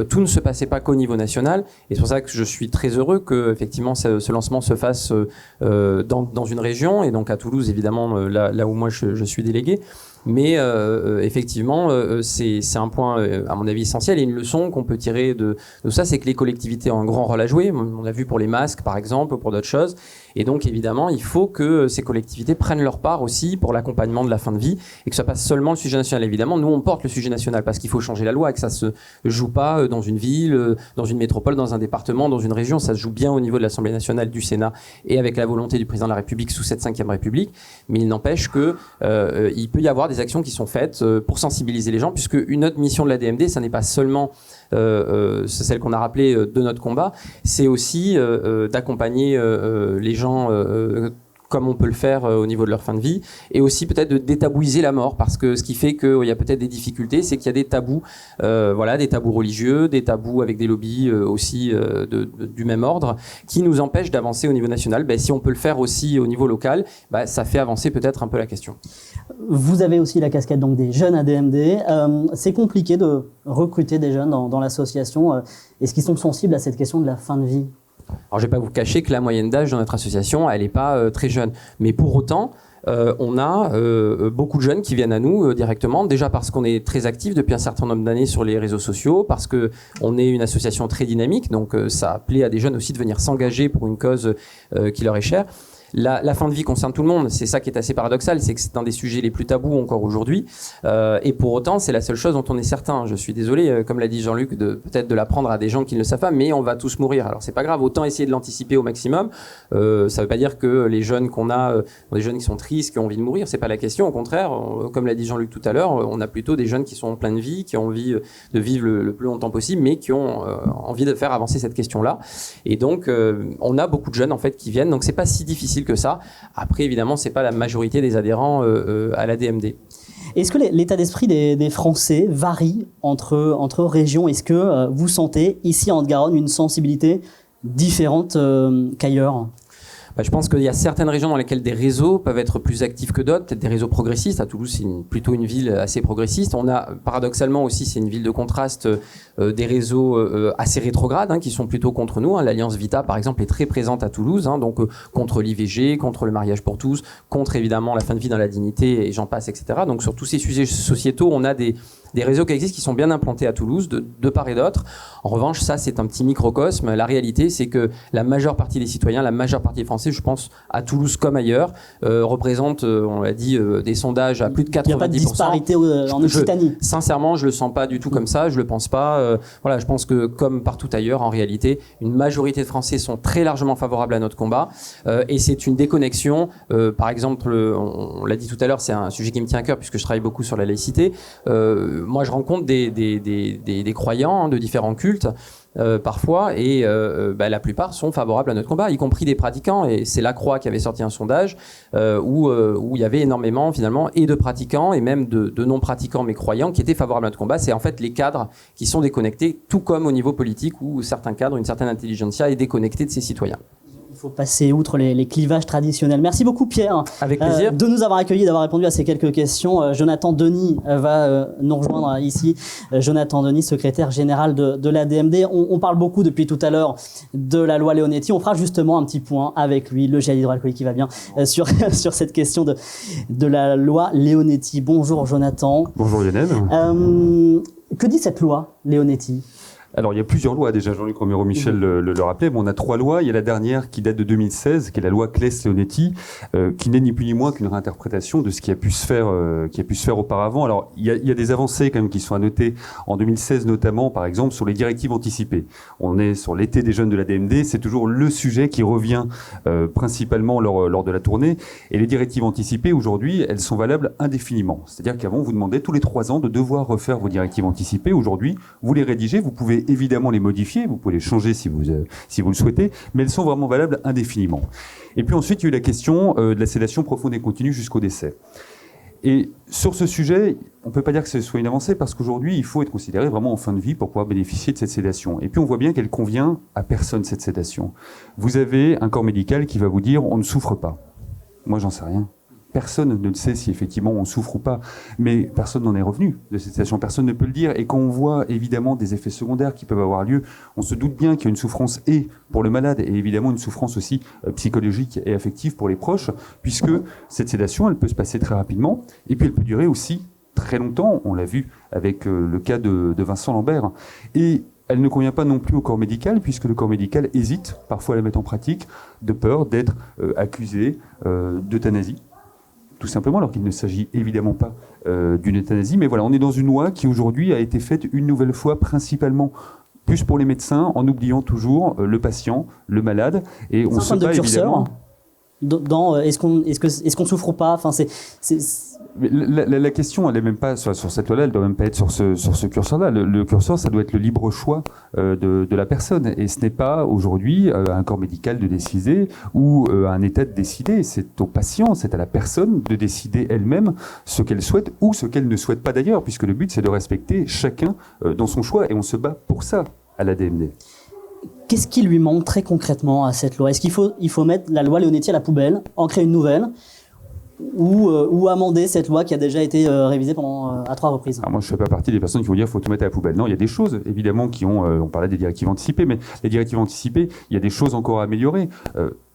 F: tout ne se passait pas qu'au niveau national. Et c'est pour ça que je suis très heureux que effectivement ce lancement se fasse dans une région, et donc à Toulouse évidemment là où moi je suis délégué. Mais effectivement, c'est un point, à mon avis, essentiel, et une leçon qu'on peut tirer de ça, c'est que les collectivités ont un grand rôle à jouer. On l'a vu pour les masques, par exemple, ou pour d'autres choses. Et donc, évidemment, il faut que ces collectivités prennent leur part aussi pour l'accompagnement de la fin de vie, et que ce soit pas seulement le sujet national. Évidemment, nous, on porte le sujet national parce qu'il faut changer la loi, et que ça se joue pas dans une ville, dans une métropole, dans un département, dans une région. Ça se joue bien au niveau de l'Assemblée nationale, du Sénat, et avec la volonté du président de la République sous cette 5e République. Mais il n'empêche que il peut y avoir des actions qui sont faites pour sensibiliser les gens, puisque une autre mission de la DMD, ça n'est pas seulement c'est celle qu'on a rappelée de notre combat, c'est aussi d'accompagner les gens comme on peut le faire au niveau de leur fin de vie, et aussi peut-être de détabouiser la mort, parce que ce qui fait qu'il y a peut-être des difficultés, c'est qu'il y a des tabous, des tabous religieux, des tabous avec des lobbies aussi du même ordre, qui nous empêchent d'avancer au niveau national. Si on peut le faire aussi au niveau local, ça fait avancer peut-être un peu la question.
A: Vous avez aussi la casquette donc des jeunes ADMD. C'est compliqué de recruter des jeunes dans l'association. Est-ce qu'ils sont sensibles à cette question de la fin de vie ?
F: Alors, je ne vais pas vous cacher que la moyenne d'âge dans notre association, elle n'est pas très jeune. Mais pour autant, on a beaucoup de jeunes qui viennent à nous directement, déjà parce qu'on est très actifs depuis un certain nombre d'années sur les réseaux sociaux, parce qu'on est une association très dynamique, donc ça plaît à des jeunes aussi de venir s'engager pour une cause qui leur est chère. La fin de vie concerne tout le monde, c'est ça qui est assez paradoxal, c'est que c'est un des sujets les plus tabous encore aujourd'hui, et pour autant c'est la seule chose dont on est certain. Je suis désolé, comme l'a dit Jean-Luc, peut-être de l'apprendre à des gens qui ne le savent pas, mais on va tous mourir. Alors c'est pas grave, autant essayer de l'anticiper au maximum. Ça veut pas dire que les jeunes qu'on a, des jeunes qui sont tristes, qui ont envie de mourir, c'est pas la question. Au contraire, comme l'a dit Jean-Luc tout à l'heure, on a plutôt des jeunes qui sont en pleine vie, qui ont envie de vivre le plus longtemps possible, mais qui ont envie de faire avancer cette question-là. Et donc on a beaucoup de jeunes en fait qui viennent, donc c'est pas si difficile que ça. Après, évidemment, c'est pas la majorité des adhérents à la DMD.
A: Est-ce que l'état d'esprit des Français varie entre régions ? Est-ce que vous sentez ici en Haute-Garonne une sensibilité différente qu'ailleurs ?
F: Je pense qu'il y a certaines régions dans lesquelles des réseaux peuvent être plus actifs que d'autres, peut-être des réseaux progressistes. À Toulouse, c'est plutôt une ville assez progressiste. On a, paradoxalement aussi, c'est une ville de contraste, des réseaux assez rétrogrades, qui sont plutôt contre nous. L'Alliance Vita, par exemple, est très présente à Toulouse, donc contre l'IVG, contre le mariage pour tous, contre évidemment la fin de vie dans la dignité, et j'en passe, etc. Donc sur tous ces sujets sociétaux, on a des réseaux qui existent, qui sont bien implantés à Toulouse, de part et d'autre. En revanche, ça, c'est un petit microcosme. La réalité, c'est que la majeure partie des citoyens, la majeure partie des Français, je pense, à Toulouse comme ailleurs, représentent, on l'a dit, des sondages à plus de 90%. Il n'y a pas
A: de disparité en Occitanie.
F: Sincèrement, je le sens pas du tout comme ça. Je le pense pas. Je pense que, comme partout ailleurs, en réalité, une majorité de Français sont très largement favorables à notre combat. Et c'est une déconnexion. Par exemple, on l'a dit tout à l'heure, c'est un sujet qui me tient à cœur puisque je travaille beaucoup sur la laïcité. Moi, je rencontre des croyants de différents cultes parfois, et la plupart sont favorables à notre combat, y compris des pratiquants. Et c'est La Croix qui avait sorti un sondage où il y avait énormément finalement et de pratiquants et même de non-pratiquants mais croyants qui étaient favorables à notre combat. C'est en fait les cadres qui sont déconnectés, tout comme au niveau politique où certains cadres, une certaine intelligentsia est déconnectée de ses citoyens.
A: Il faut passer outre les clivages traditionnels. Merci beaucoup Pierre.
F: Avec plaisir.
A: De nous avoir accueillis, d'avoir répondu à ces quelques questions. Jonathan Denis va nous rejoindre ici. Jonathan Denis, secrétaire général de l'ADMD. On parle beaucoup depuis tout à l'heure de la loi Leonetti. On fera justement un petit point avec lui, le gel hydroalcoolique qui va bien, sur cette question de la loi Leonetti. Bonjour Jonathan.
G: Bonjour Lionel.
A: Que dit cette loi Leonetti ?
G: Alors, il y a plusieurs lois, déjà, Jean-Luc Romero-Michel le rappelait, mais on a 3 lois. Il y a la dernière qui date de 2016, qui est la loi Claes-Leonetti, qui n'est ni plus ni moins qu'une réinterprétation de ce qui a pu se faire auparavant. Alors, il y a des avancées quand même qui sont à noter. En 2016, notamment, par exemple, sur les directives anticipées. On est sur l'été des jeunes de la DMD, c'est toujours le sujet qui revient principalement lors de la tournée. Et les directives anticipées, aujourd'hui, elles sont valables indéfiniment. C'est-à-dire qu'avant, on vous demandait tous les 3 ans de devoir refaire vos directives anticipées. Aujourd'hui, vous les rédigez, vous pouvez évidemment les modifier, vous pouvez les changer si vous le souhaitez, mais elles sont vraiment valables indéfiniment. Et puis ensuite, il y a eu la question de la sédation profonde et continue jusqu'au décès. Et sur ce sujet, on ne peut pas dire que ce soit une avancée, parce qu'aujourd'hui, il faut être considéré vraiment en fin de vie pour pouvoir bénéficier de cette sédation. Et puis on voit bien qu'elle convient à personne, cette sédation. Vous avez un corps médical qui va vous dire « on ne souffre pas ». Moi, j'en sais rien. Personne ne sait si effectivement on souffre ou pas, mais personne n'en est revenu de cette sédation, personne ne peut le dire. Et quand on voit évidemment des effets secondaires qui peuvent avoir lieu, on se doute bien qu'il y a une souffrance et pour le malade et évidemment une souffrance aussi psychologique et affective pour les proches, puisque cette sédation, elle peut se passer très rapidement et puis elle peut durer aussi très longtemps. On l'a vu avec le cas de Vincent Lambert. Et elle ne convient pas non plus au corps médical, puisque le corps médical hésite parfois à la mettre en pratique, de peur d'être accusé d'euthanasie. Tout simplement, alors qu'il ne s'agit évidemment pas d'une euthanasie. Mais voilà, on est dans une loi qui aujourd'hui a été faite une nouvelle fois principalement plus pour les médecins, en oubliant toujours le patient, le malade. Et on se bat évidemment...
A: Est-ce qu'on souffre ou pas, enfin,
G: La question, elle n'est même pas sur cette loi-là, elle ne doit même pas être sur ce curseur-là. Le curseur, ça doit être le libre choix de la personne. Et ce n'est pas aujourd'hui un corps médical de décider ou un État de décider. C'est au patient, c'est à la personne de décider elle-même ce qu'elle souhaite ou ce qu'elle ne souhaite pas d'ailleurs, puisque le but, c'est de respecter chacun dans son choix. Et on se bat pour ça à la DMD.
A: Qu'est-ce qui lui manque très concrètement à cette loi? Est-ce qu'il faut mettre la loi Leonetti à la poubelle, en créer une nouvelle, ou amender cette loi qui a déjà été révisée à 3 reprises?
G: Alors moi, je ne fais pas partie des personnes qui vont dire qu'il faut tout mettre à la poubelle. Non, il y a des choses, évidemment, qui ont... on parlait des directives anticipées, mais les directives anticipées, il y a des choses encore à améliorer.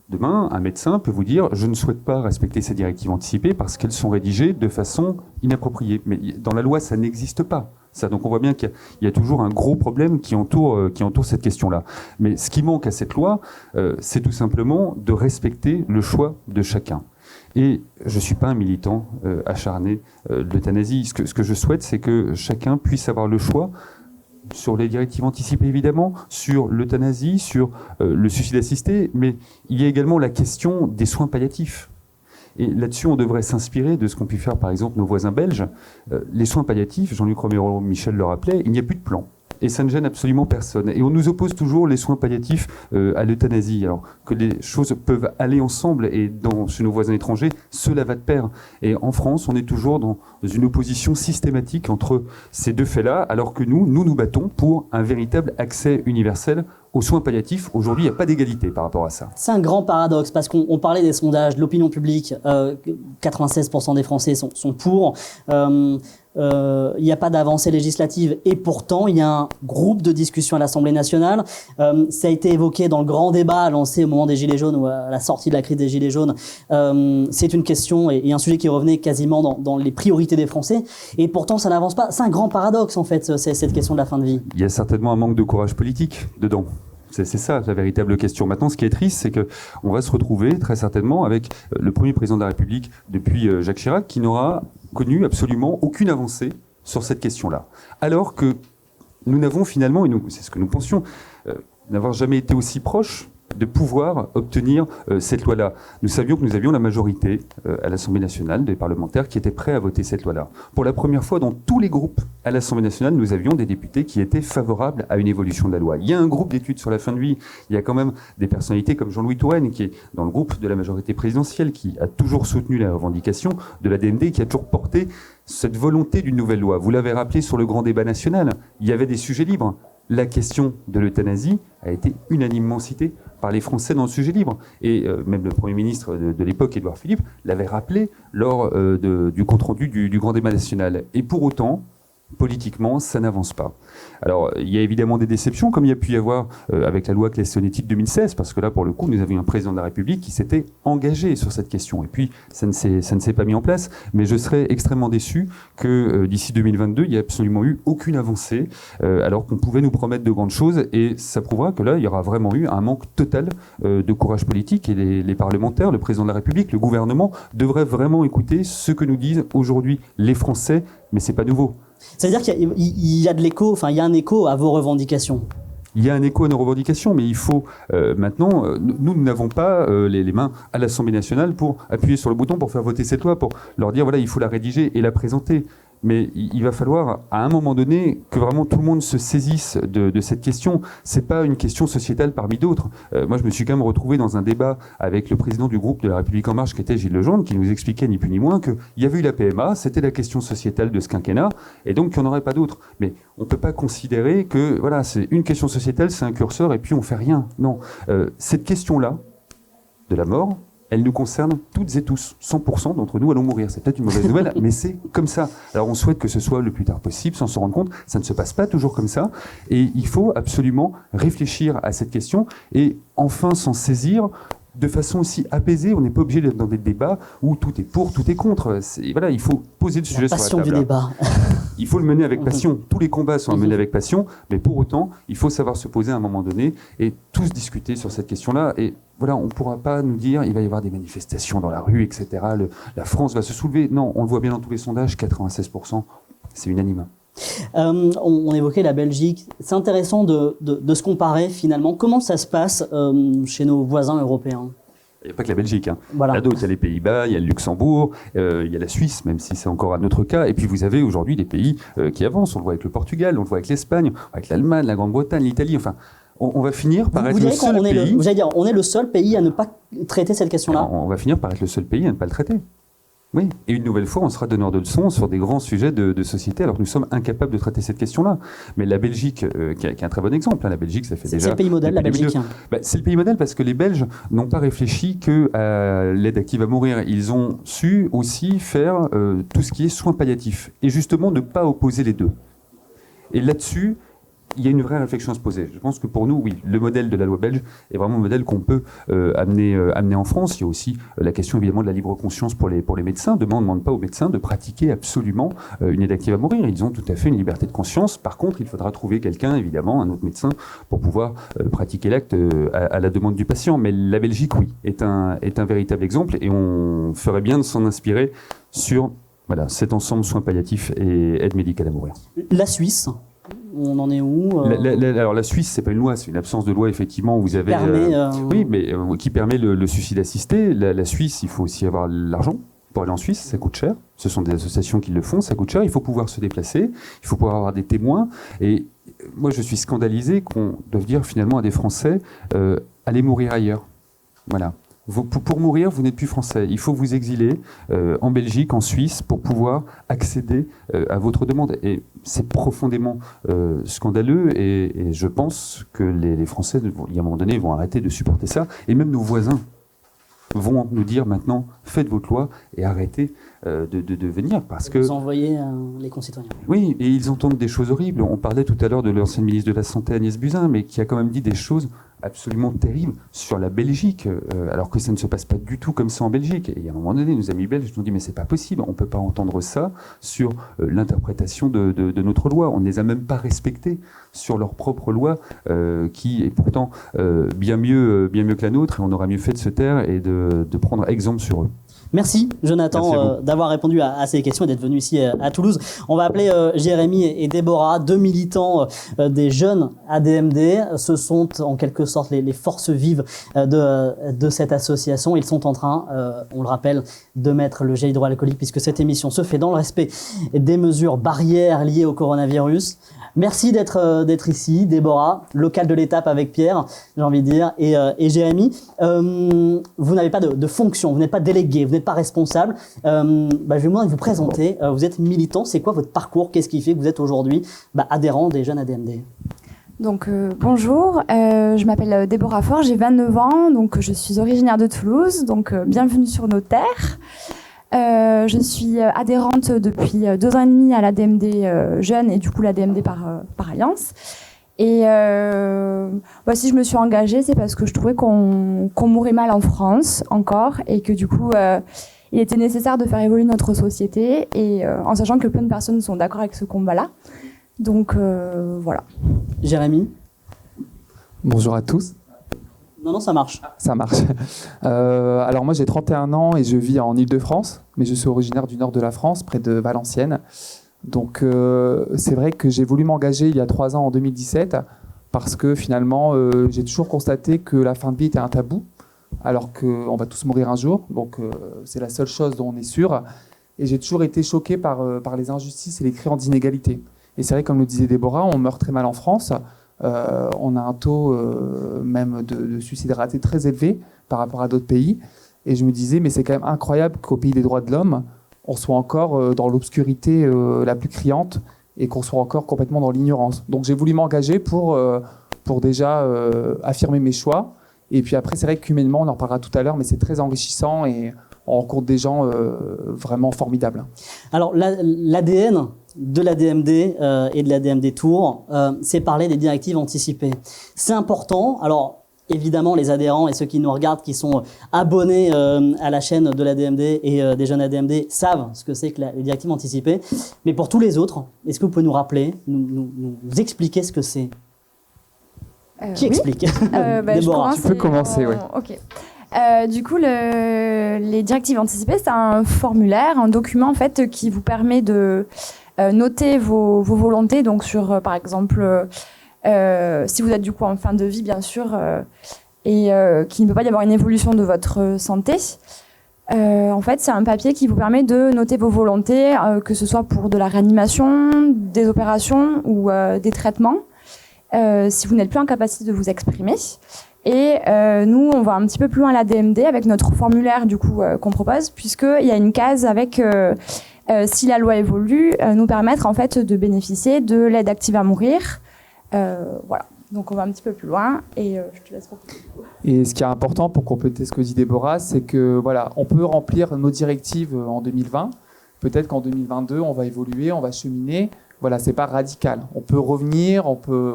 G: Demain, un médecin peut vous dire « je ne souhaite pas respecter ces directives anticipées parce qu'elles sont rédigées de façon inappropriée ». Mais dans la loi, ça n'existe pas. Ça, donc on voit bien qu'il y a toujours un gros problème qui entoure cette question-là. Mais ce qui manque à cette loi, c'est tout simplement de respecter le choix de chacun. Et je ne suis pas un militant acharné de l'euthanasie. Ce que je souhaite, c'est que chacun puisse avoir le choix sur les directives anticipées, évidemment, sur l'euthanasie, sur le suicide assisté, mais il y a également la question des soins palliatifs. Et là-dessus, on devrait s'inspirer de ce qu'ont pu faire, par exemple, nos voisins belges. Les soins palliatifs, Jean-Luc Romero-Michel le rappelait, il n'y a plus de plan. Et ça ne gêne absolument personne. Et on nous oppose toujours les soins palliatifs à l'euthanasie. Alors que les choses peuvent aller ensemble, et chez nos voisins étrangers, cela va de pair. Et en France, on est toujours dans une opposition systématique entre ces deux faits-là, alors que nous battons pour un véritable accès universel aux soins palliatifs. Aujourd'hui, il n'y a pas d'égalité par rapport à ça.
A: C'est un grand paradoxe, parce qu'on parlait des sondages, de l'opinion publique, 96% des Français sont pour. Il n'y a pas d'avancée législative et pourtant il y a un groupe de discussion à l'Assemblée nationale. Ça a été évoqué dans le grand débat lancé au moment des Gilets jaunes ou à la sortie de la crise des Gilets jaunes. C'est une question et un sujet qui revenait quasiment dans les priorités des Français et pourtant ça n'avance pas. C'est un grand paradoxe en fait, cette question de la fin de vie.
G: Il y a certainement un manque de courage politique dedans. C'est ça la véritable question. Maintenant, ce qui est triste, c'est qu'on va se retrouver très certainement avec le premier président de la République depuis Jacques Chirac qui n'aura connu absolument aucune avancée sur cette question-là. Alors que nous n'avons finalement, et c'est ce que nous pensions, n'avoir jamais été aussi proches de pouvoir obtenir cette loi-là. Nous savions que nous avions la majorité à l'Assemblée nationale des parlementaires qui étaient prêts à voter cette loi-là. Pour la première fois, dans tous les groupes à l'Assemblée nationale, nous avions des députés qui étaient favorables à une évolution de la loi. Il y a un groupe d'études sur la fin de vie. Il y a quand même des personnalités comme Jean-Louis Touraine, qui est dans le groupe de la majorité présidentielle, qui a toujours soutenu la revendication de la DMD, qui a toujours porté cette volonté d'une nouvelle loi. Vous l'avez rappelé sur le grand débat national, il y avait des sujets libres. La question de l'euthanasie a été unanimement citée par les Français dans le sujet libre. Et même le Premier ministre de l'époque, Édouard Philippe, l'avait rappelé lors du compte-rendu du grand débat national. Et pour autant, politiquement, ça n'avance pas. Alors, il y a évidemment des déceptions, comme il y a pu y avoir avec la loi Claes-Leonetti de 2016, parce que là, pour le coup, nous avions un président de la République qui s'était engagé sur cette question. Et puis, ça ne s'est pas mis en place. Mais je serais extrêmement déçu que d'ici 2022, il n'y ait absolument eu aucune avancée, alors qu'on pouvait nous promettre de grandes choses. Et ça prouvera que là, il y aura vraiment eu un manque total de courage politique. Et les parlementaires, le président de la République, le gouvernement, devraient vraiment écouter ce que nous disent aujourd'hui les Français. Mais c'est pas nouveau.
A: C'est-à-dire qu'il y a de l'écho, enfin il y a un écho à vos revendications.
G: Il y a un écho à nos revendications, mais il faut maintenant, nous n'avons pas les mains à l'Assemblée nationale pour appuyer sur le bouton pour faire voter cette loi, pour leur dire voilà, il faut la rédiger et la présenter. Mais il va falloir, à un moment donné, que vraiment tout le monde se saisisse de cette question. C'est pas une question sociétale parmi d'autres. Moi, je me suis quand même retrouvé dans un débat avec le président du groupe de La République En Marche, qui était Gilles Legendre, qui nous expliquait ni plus ni moins qu'il y avait eu la PMA, c'était la question sociétale de ce quinquennat, et donc qu'il n'y en aurait pas d'autres. Mais on peut pas considérer que voilà, c'est une question sociétale, c'est un curseur, et puis on fait rien. Non. Cette question-là, de la mort, elle nous concerne toutes et tous. 100% d'entre nous allons mourir. C'est peut-être une mauvaise nouvelle, mais c'est comme ça. Alors on souhaite que ce soit le plus tard possible, sans se rendre compte. Ça ne se passe pas toujours comme ça. Et il faut absolument réfléchir à cette question et enfin s'en saisir de façon aussi apaisée. On n'est pas obligé d'être dans des débats où tout est pour, tout est contre. Voilà, il faut poser le sujet sur la table.
A: La passion du débat.
G: Il faut le mener avec passion. Tous les combats sont à mener avec passion, mais pour autant, il faut savoir se poser à un moment donné et tous discuter sur cette question-là. Et voilà, on ne pourra pas nous dire il va y avoir des manifestations dans la rue, etc. La France va se soulever. Non, on le voit bien dans tous les sondages, 96%, c'est unanime.
A: On évoquait la Belgique. C'est intéressant de se comparer finalement. Comment ça se passe chez nos voisins européens ?
G: Il n'y a pas que la Belgique.
A: Voilà.
G: Il y a d'autres, il y a les Pays-Bas, il y a le Luxembourg, il y a la Suisse, même si c'est encore un autre cas. Et puis vous avez aujourd'hui des pays qui avancent. On le voit avec le Portugal, on le voit avec l'Espagne, avec l'Allemagne, la Grande-Bretagne, l'Italie. Enfin, on va finir par être le seul pays...
A: Vous allez dire, on est le seul pays à ne pas traiter cette question-là.
G: On va finir par être le seul pays à ne pas le traiter. Oui, et une nouvelle fois, on sera donneur de leçons sur des grands sujets de société, alors que nous sommes incapables de traiter cette question-là. Mais la Belgique, qui est un très bon exemple, la Belgique, ça fait déjà...
A: C'est le pays modèle, la Belgique.
G: C'est le pays modèle parce que les Belges n'ont pas réfléchi qu'à l'aide active à mourir. Ils ont su aussi faire tout ce qui est soins palliatifs, et justement ne pas opposer les deux. Et là-dessus, il y a une vraie réflexion à se poser. Je pense que pour nous, oui, le modèle de la loi belge est vraiment un modèle qu'on peut amener en France. Il y a aussi la question évidemment de la libre conscience pour les médecins. Demain, on ne demande pas aux médecins de pratiquer absolument une aide active à mourir. Ils ont tout à fait une liberté de conscience. Par contre, il faudra trouver quelqu'un, évidemment, un autre médecin, pour pouvoir pratiquer l'acte à la demande du patient. Mais la Belgique, oui, est un véritable exemple et on ferait bien de s'en inspirer sur cet ensemble soins palliatifs et aide médicale à mourir.
A: La Suisse, on en est où
G: Alors la Suisse, c'est pas une loi, c'est une absence de loi effectivement. Où vous avez oui, mais qui permet le suicide assisté. La Suisse, il faut aussi avoir l'argent pour aller en Suisse, ça coûte cher. Ce sont des associations qui le font, ça coûte cher. Il faut pouvoir se déplacer, il faut pouvoir avoir des témoins. Et moi, je suis scandalisé qu'on doive dire finalement à des Français allez mourir ailleurs. Voilà. Pour mourir, vous n'êtes plus français. Il faut vous exiler en Belgique, en Suisse, pour pouvoir accéder à votre demande. Et c'est profondément scandaleux. Et je pense que les Français, il y a un moment donné, vont arrêter de supporter ça. Et même nos voisins vont nous dire maintenant, faites votre loi et arrêtez de venir. Parce que
A: vous envoyez les concitoyens.
G: Oui, et ils entendent des choses horribles. On parlait tout à l'heure de l'ancienne ministre de la Santé, Agnès Buzyn, mais qui a quand même dit des choses absolument terrible sur la Belgique, alors que ça ne se passe pas du tout comme ça en Belgique. Et à un moment donné, nos amis belges nous disent mais c'est pas possible, on peut pas entendre ça sur l'interprétation de notre loi. On ne les a même pas respectés sur leur propre loi, qui est pourtant bien mieux que la nôtre, et on aura mieux fait de se taire et de prendre exemple sur eux.
A: Merci Jonathan d'avoir répondu à ces questions et d'être venu ici à Toulouse. On va appeler Jérémy et Déborah, deux militants des jeunes ADMD. Ce sont en quelque sorte les forces vives de cette association. Ils sont en train, on le rappelle, de mettre le gel hydroalcoolique, puisque cette émission se fait dans le respect des mesures barrières liées au coronavirus. Merci d'être ici, Déborah, locale de l'étape avec Pierre, j'ai envie de dire, et Jérémy. Vous n'avez pas de fonction, vous n'êtes pas délégué, vous n'êtes pas responsable. Je vais vous présenter. Vous êtes militant. C'est quoi votre parcours? Qu'est-ce qui fait que vous êtes aujourd'hui adhérent des jeunes ADMD?
H: Donc bonjour, je m'appelle Déborah Faure, j'ai 29 ans, donc je suis originaire de Toulouse, donc bienvenue sur nos terres. Je suis adhérente depuis 2 ans et demi à la DMD Jeunes et du coup la DMD par Alliance. Et si je me suis engagée, c'est parce que je trouvais qu'on mourait mal en France encore et que du coup il était nécessaire de faire évoluer notre société et en sachant que plein de personnes sont d'accord avec ce combat-là. Donc voilà.
A: Jérémy?
I: Bonjour à tous.
A: Non, ça marche.
I: Ça marche. Alors moi j'ai 31 ans et je vis en Île-de-France, mais je suis originaire du nord de la France, près de Valenciennes. Donc c'est vrai que j'ai voulu m'engager il y a 3 ans, en 2017, parce que finalement j'ai toujours constaté que la fin de vie était un tabou, alors qu'on va tous mourir un jour, donc c'est la seule chose dont on est sûr. Et j'ai toujours été choqué par les injustices et les cris d'inégalité. Et c'est vrai, comme le disait Déborah, on meurt très mal en France. On a un taux même de suicide raté très élevé par rapport à d'autres pays. Et je me disais, mais c'est quand même incroyable qu'au pays des droits de l'homme, on soit encore dans l'obscurité la plus criante et qu'on soit encore complètement dans l'ignorance. Donc j'ai voulu m'engager pour déjà affirmer mes choix. Et puis après, c'est vrai qu'humainement, on en parlera tout à l'heure, mais c'est très enrichissant et on rencontre des gens vraiment formidables.
A: Alors l'ADN de la DMD et de la DMD Tours, c'est parler des directives anticipées. C'est important. Alors évidemment, les adhérents et ceux qui nous regardent, qui sont abonnés à la chaîne de la DMD et des jeunes ADMD, savent ce que c'est que les directives anticipées. Mais pour tous les autres, est-ce que vous pouvez nous rappeler, nous expliquer ce que c'est? Qui explique?
I: Déborah, tu peux commencer, oui.
H: Ok. Du coup, les directives anticipées, c'est un formulaire, un document en fait qui vous permet de noter vos volontés. Donc sur, par exemple, si vous êtes du coup en fin de vie, bien sûr, et qu'il ne peut pas y avoir une évolution de votre santé. En fait, c'est un papier qui vous permet de noter vos volontés, que ce soit pour de la réanimation, des opérations ou des traitements, si vous n'êtes plus en capacité de vous exprimer. Et nous, on va un petit peu plus loin à la DMD avec notre formulaire du coup qu'on propose, puisqu'il y a une case avec si la loi évolue, nous permettre en fait de bénéficier de l'aide active à mourir. Voilà. Donc on va un petit peu plus loin et je te laisse poursuivre.
I: Et ce qui est important pour compléter ce que dit Déborah, c'est que voilà, on peut remplir nos directives en 2020. Peut-être qu'en 2022, on va évoluer, on va cheminer. Voilà, c'est pas radical. On peut revenir, on peut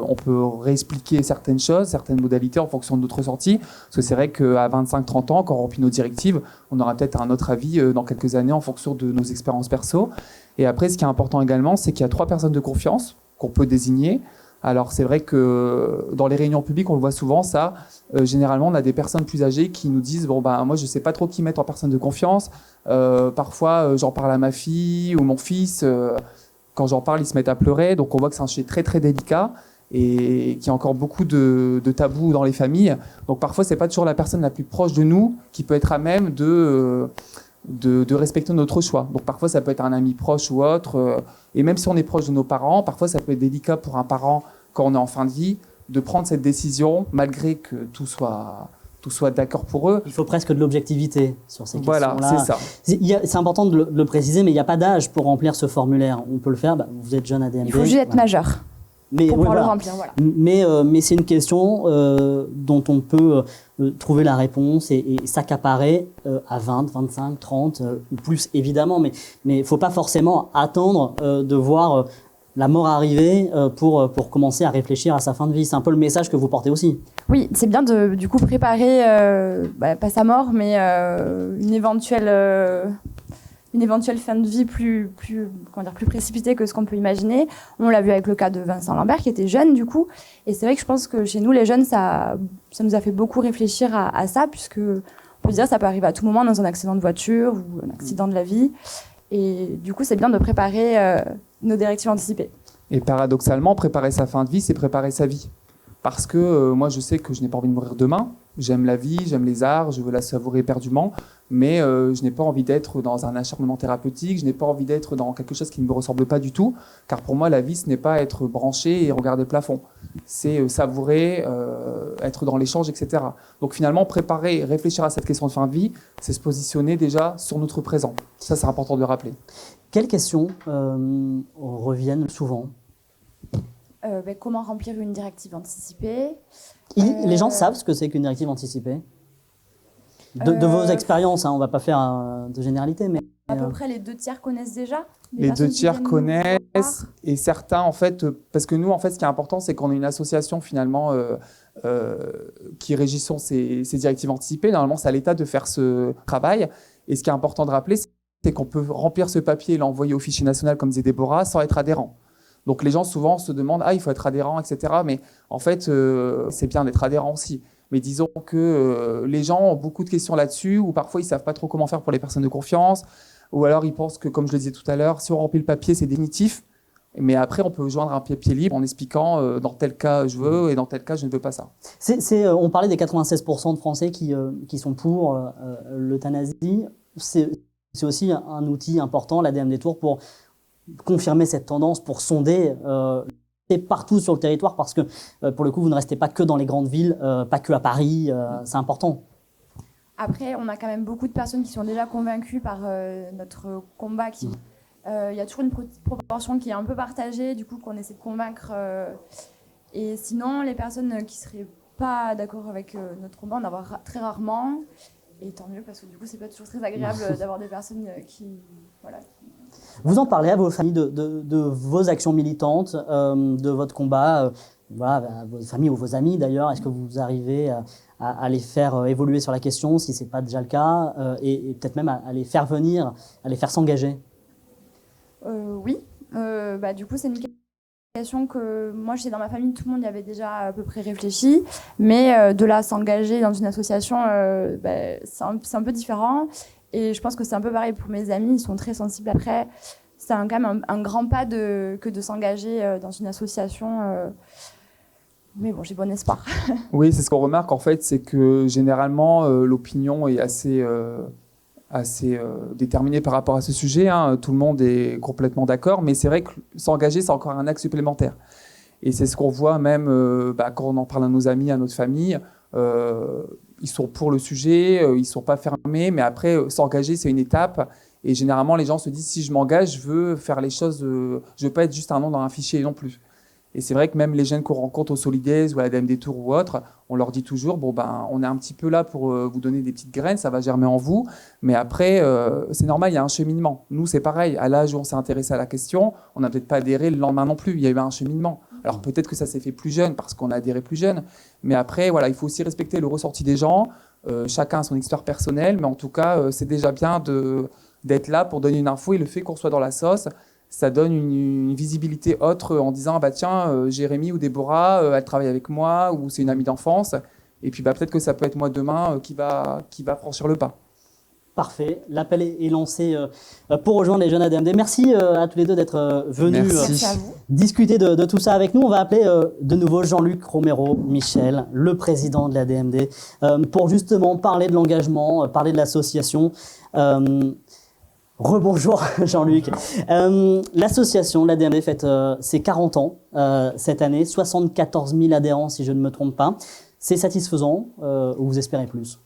I: réexpliquer certaines choses, certaines modalités en fonction de notre sortie. Parce que c'est vrai qu'à 25-30 ans, quand on remplit nos directives, on aura peut-être un autre avis dans quelques années en fonction de nos expériences perso. Et après, ce qui est important également, c'est qu'il y a 3 personnes de confiance qu'on peut désigner. Alors c'est vrai que dans les réunions publiques, on le voit souvent, ça. Généralement, on a des personnes plus âgées qui nous disent « Bon, ben, moi, je sais pas trop qui mettre en personne de confiance. Parfois, j'en parle à ma fille ou mon fils. Quand j'en parle, ils se mettent à pleurer. » Donc on voit que c'est un sujet très, très délicat et qu'il y a encore beaucoup de tabous dans les familles. Donc parfois, c'est pas toujours la personne la plus proche de nous qui peut être à même de respecter notre choix. Donc parfois, ça peut être un ami proche ou autre. Et même si on est proche de nos parents, parfois, ça peut être délicat pour un parent, quand on est en fin de vie, de prendre cette décision, malgré que tout soit d'accord pour eux.
A: Il faut presque de l'objectivité sur ces questions-là.
I: Voilà, c'est ça.
A: C'est important de le préciser, mais il n'y a pas d'âge pour remplir ce formulaire. On peut le faire, vous êtes jeune ADMD.
H: Il faut juste être majeur.
A: Mais,
H: pour pouvoir le remplir, voilà.
A: Mais c'est une question dont on peut trouver la réponse et s'accaparer à 20, 25, 30 ou plus, évidemment. Mais il ne faut pas forcément attendre de voir la mort arriver pour commencer à réfléchir à sa fin de vie. C'est un peu le message que vous portez aussi.
H: Oui, c'est bien de du coup préparer, pas sa mort, mais une éventuelle fin de vie plus précipitée que ce qu'on peut imaginer. On l'a vu avec le cas de Vincent Lambert, qui était jeune, du coup. Et c'est vrai que je pense que chez nous, les jeunes, ça nous a fait beaucoup réfléchir à ça, puisque on peut dire ça peut arriver à tout moment dans un accident de voiture ou un accident de la vie. Et du coup, c'est bien de préparer nos directives anticipées.
I: Et paradoxalement, préparer sa fin de vie, c'est préparer sa vie. Parce que moi, je sais que je n'ai pas envie de mourir demain. J'aime la vie, j'aime les arts, je veux la savourer éperdument. Mais je n'ai pas envie d'être dans un acharnement thérapeutique, je n'ai pas envie d'être dans quelque chose qui ne me ressemble pas du tout. Car pour moi, la vie, ce n'est pas être branché et regarder le plafond. C'est savourer, être dans l'échange, etc. Donc finalement, préparer, réfléchir à cette question de fin de vie, c'est se positionner déjà sur notre présent. Ça, c'est important de le rappeler.
A: Quelles questions reviennent souvent ?
H: Comment remplir une directive anticipée ?
A: Les gens savent ce que c'est qu'une directive anticipée ? De vos expériences, hein, on ne va pas faire de généralité, mais...
H: À peu près les 2 tiers connaissent déjà.
I: Les 2 tiers connaissent, et certains, en fait, parce que nous, en fait, ce qui est important, c'est qu'on est une association, finalement, qui régissons ces directives anticipées. Normalement, c'est à l'État de faire ce travail. Et ce qui est important de rappeler, c'est qu'on peut remplir ce papier et l'envoyer au fichier national, comme disait Déborah, sans être adhérent. Donc les gens souvent se demandent « Ah, il faut être adhérent, etc. » Mais en fait, c'est bien d'être adhérent aussi. Mais disons que les gens ont beaucoup de questions là-dessus, ou parfois ils ne savent pas trop comment faire pour les personnes de confiance, ou alors ils pensent que, comme je le disais tout à l'heure, si on remplit le papier, c'est définitif. Mais après, on peut joindre un pied libre en expliquant dans tel cas je veux et dans tel cas je ne veux pas ça.
A: On parlait des 96% de Français qui sont pour l'euthanasie. C'est aussi un outil important, l'ADM des Tours, pour confirmer cette tendance, pour sonder partout sur le territoire, parce que pour le coup, vous ne restez pas que dans les grandes villes, pas que à Paris, c'est important.
H: Après, on a quand même beaucoup de personnes qui sont déjà convaincues par notre combat. Il y a toujours une proportion qui est un peu partagée, du coup, qu'on essaie de convaincre. Et sinon, les personnes qui ne seraient pas d'accord avec notre combat, on en voit très rarement. Et tant mieux, parce que du coup, c'est pas toujours très agréable d'avoir des personnes qui... Voilà.
A: Vous en parlez à vos familles de vos actions militantes, de votre combat, voilà, à vos familles ou vos amis d'ailleurs. Est-ce que vous arrivez à les faire évoluer sur la question, si ce n'est pas déjà le cas, et peut-être même à les faire venir, à les faire s'engager?
H: Oui, du coup, c'est une question que moi, je sais dans ma famille, tout le monde y avait déjà à peu près réfléchi, mais de là s'engager dans une association, c'est un peu différent. Et je pense que c'est un peu pareil pour mes amis, ils sont très sensibles après. C'est quand même un grand pas que de s'engager dans une association. Mais bon, j'ai bon espoir.
I: Oui, c'est ce qu'on remarque en fait, c'est que généralement l'opinion est assez déterminée par rapport à ce sujet. Hein. Tout le monde est complètement d'accord, mais c'est vrai que s'engager, c'est encore un axe supplémentaire. Et c'est ce qu'on voit même quand on en parle à nos amis, à notre famille. Ils sont pour le sujet, ils ne sont pas fermés, mais après, s'engager, c'est une étape. Et généralement, les gens se disent, si je m'engage, je veux faire les choses, je ne veux pas être juste un nom dans un fichier non plus. Et c'est vrai que même les jeunes qu'on rencontre au Solidays ou à l'ADM des Tours ou autre, on leur dit toujours, on est un petit peu là pour vous donner des petites graines, ça va germer en vous. Mais après, c'est normal, il y a un cheminement. Nous, c'est pareil, à l'âge où on s'est intéressé à la question, on n'a peut-être pas adhéré le lendemain non plus, il y a eu un cheminement. Alors peut-être que ça s'est fait plus jeune parce qu'on a adhéré plus jeune, mais après, voilà, il faut aussi respecter le ressenti des gens. Chacun a son histoire personnelle, mais en tout cas, c'est déjà bien d'être là pour donner une info, et le fait qu'on soit dans la sauce, ça donne une visibilité autre en disant tiens, Jérémy ou Déborah, elle travaille avec moi, ou c'est une amie d'enfance, et puis peut-être que ça peut être moi demain qui va franchir le pas.
A: Parfait, l'appel est lancé pour rejoindre les jeunes ADMD. Merci à tous les deux d'être venus discuter de tout ça avec nous. On va appeler de nouveau Jean-Luc Romero Michel, le président de l'ADMD, pour justement parler de l'engagement, parler de l'association. Rebonjour Jean-Luc. L'association, l'ADMD, fête ses 40 ans cette année, 74 000 adhérents si je ne me trompe pas. C'est satisfaisant ou vous espérez plus ?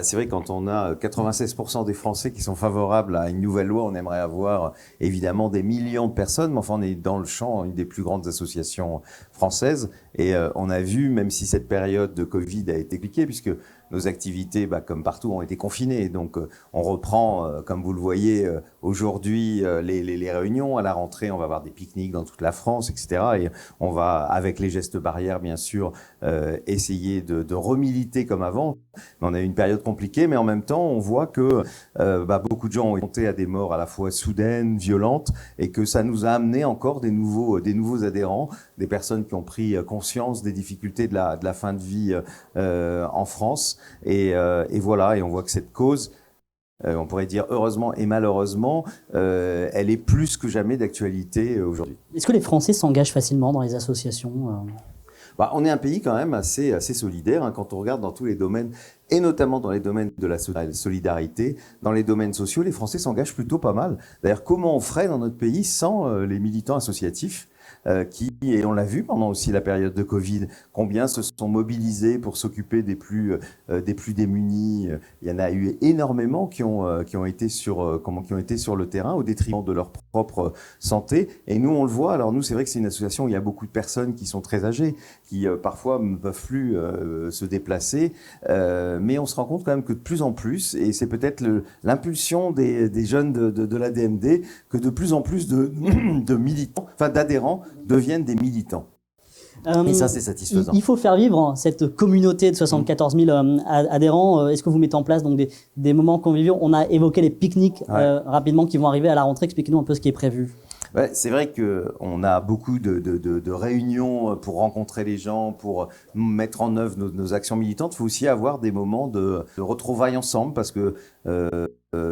E: C'est vrai, quand on a 96% des Français qui sont favorables à une nouvelle loi, on aimerait avoir évidemment des millions de personnes, mais enfin on est dans le champ, une des plus grandes associations françaises, et on a vu, même si cette période de Covid a été compliquée, puisque nos activités, comme partout, ont été confinées. Donc, on reprend, comme vous le voyez, aujourd'hui, les réunions. À la rentrée, on va avoir des pique-niques dans toute la France, etc. Et on va, avec les gestes barrières, bien sûr, essayer de remiliter comme avant. Mais on a eu une période compliquée, mais en même temps, on voit que beaucoup de gens ont été à des morts à la fois soudaines, violentes, et que ça nous a amené encore des nouveaux adhérents, des personnes qui ont pris conscience des difficultés de la fin de vie en France. Et voilà, et on voit que cette cause, on pourrait dire heureusement et malheureusement, elle est plus que jamais d'actualité aujourd'hui.
A: Est-ce que les Français s'engagent facilement dans les associations ?
E: On est un pays quand même assez solidaire, hein, quand on regarde dans tous les domaines, et notamment dans les domaines de la solidarité, dans les domaines sociaux, les Français s'engagent plutôt pas mal. D'ailleurs, comment on ferait dans notre pays sans les militants associatifs ? et on l'a vu pendant aussi la période de Covid, combien se sont mobilisés pour s'occuper des plus démunis. Il y en a eu énormément qui ont été sur le terrain au détriment de leur propre santé. Et nous, on le voit. Alors nous, c'est vrai que c'est une association où il y a beaucoup de personnes qui sont très âgées, qui parfois ne peuvent plus se déplacer. Mais on se rend compte quand même que de plus en plus, et c'est peut-être l'impulsion des jeunes de la DMD, que de plus en plus de militants, enfin d'adhérents, deviennent des militants. Et ça, c'est satisfaisant.
A: Il faut faire vivre cette communauté de 74 000 adhérents. Est-ce que vous mettez en place donc des moments conviviaux? On a évoqué les pique-niques rapidement qui vont arriver à la rentrée. Expliquez-nous un peu ce qui est prévu.
E: Ouais, c'est vrai qu'on a beaucoup de réunions pour rencontrer les gens, pour mettre en œuvre nos actions militantes. Il faut aussi avoir des moments de retrouvailles ensemble parce que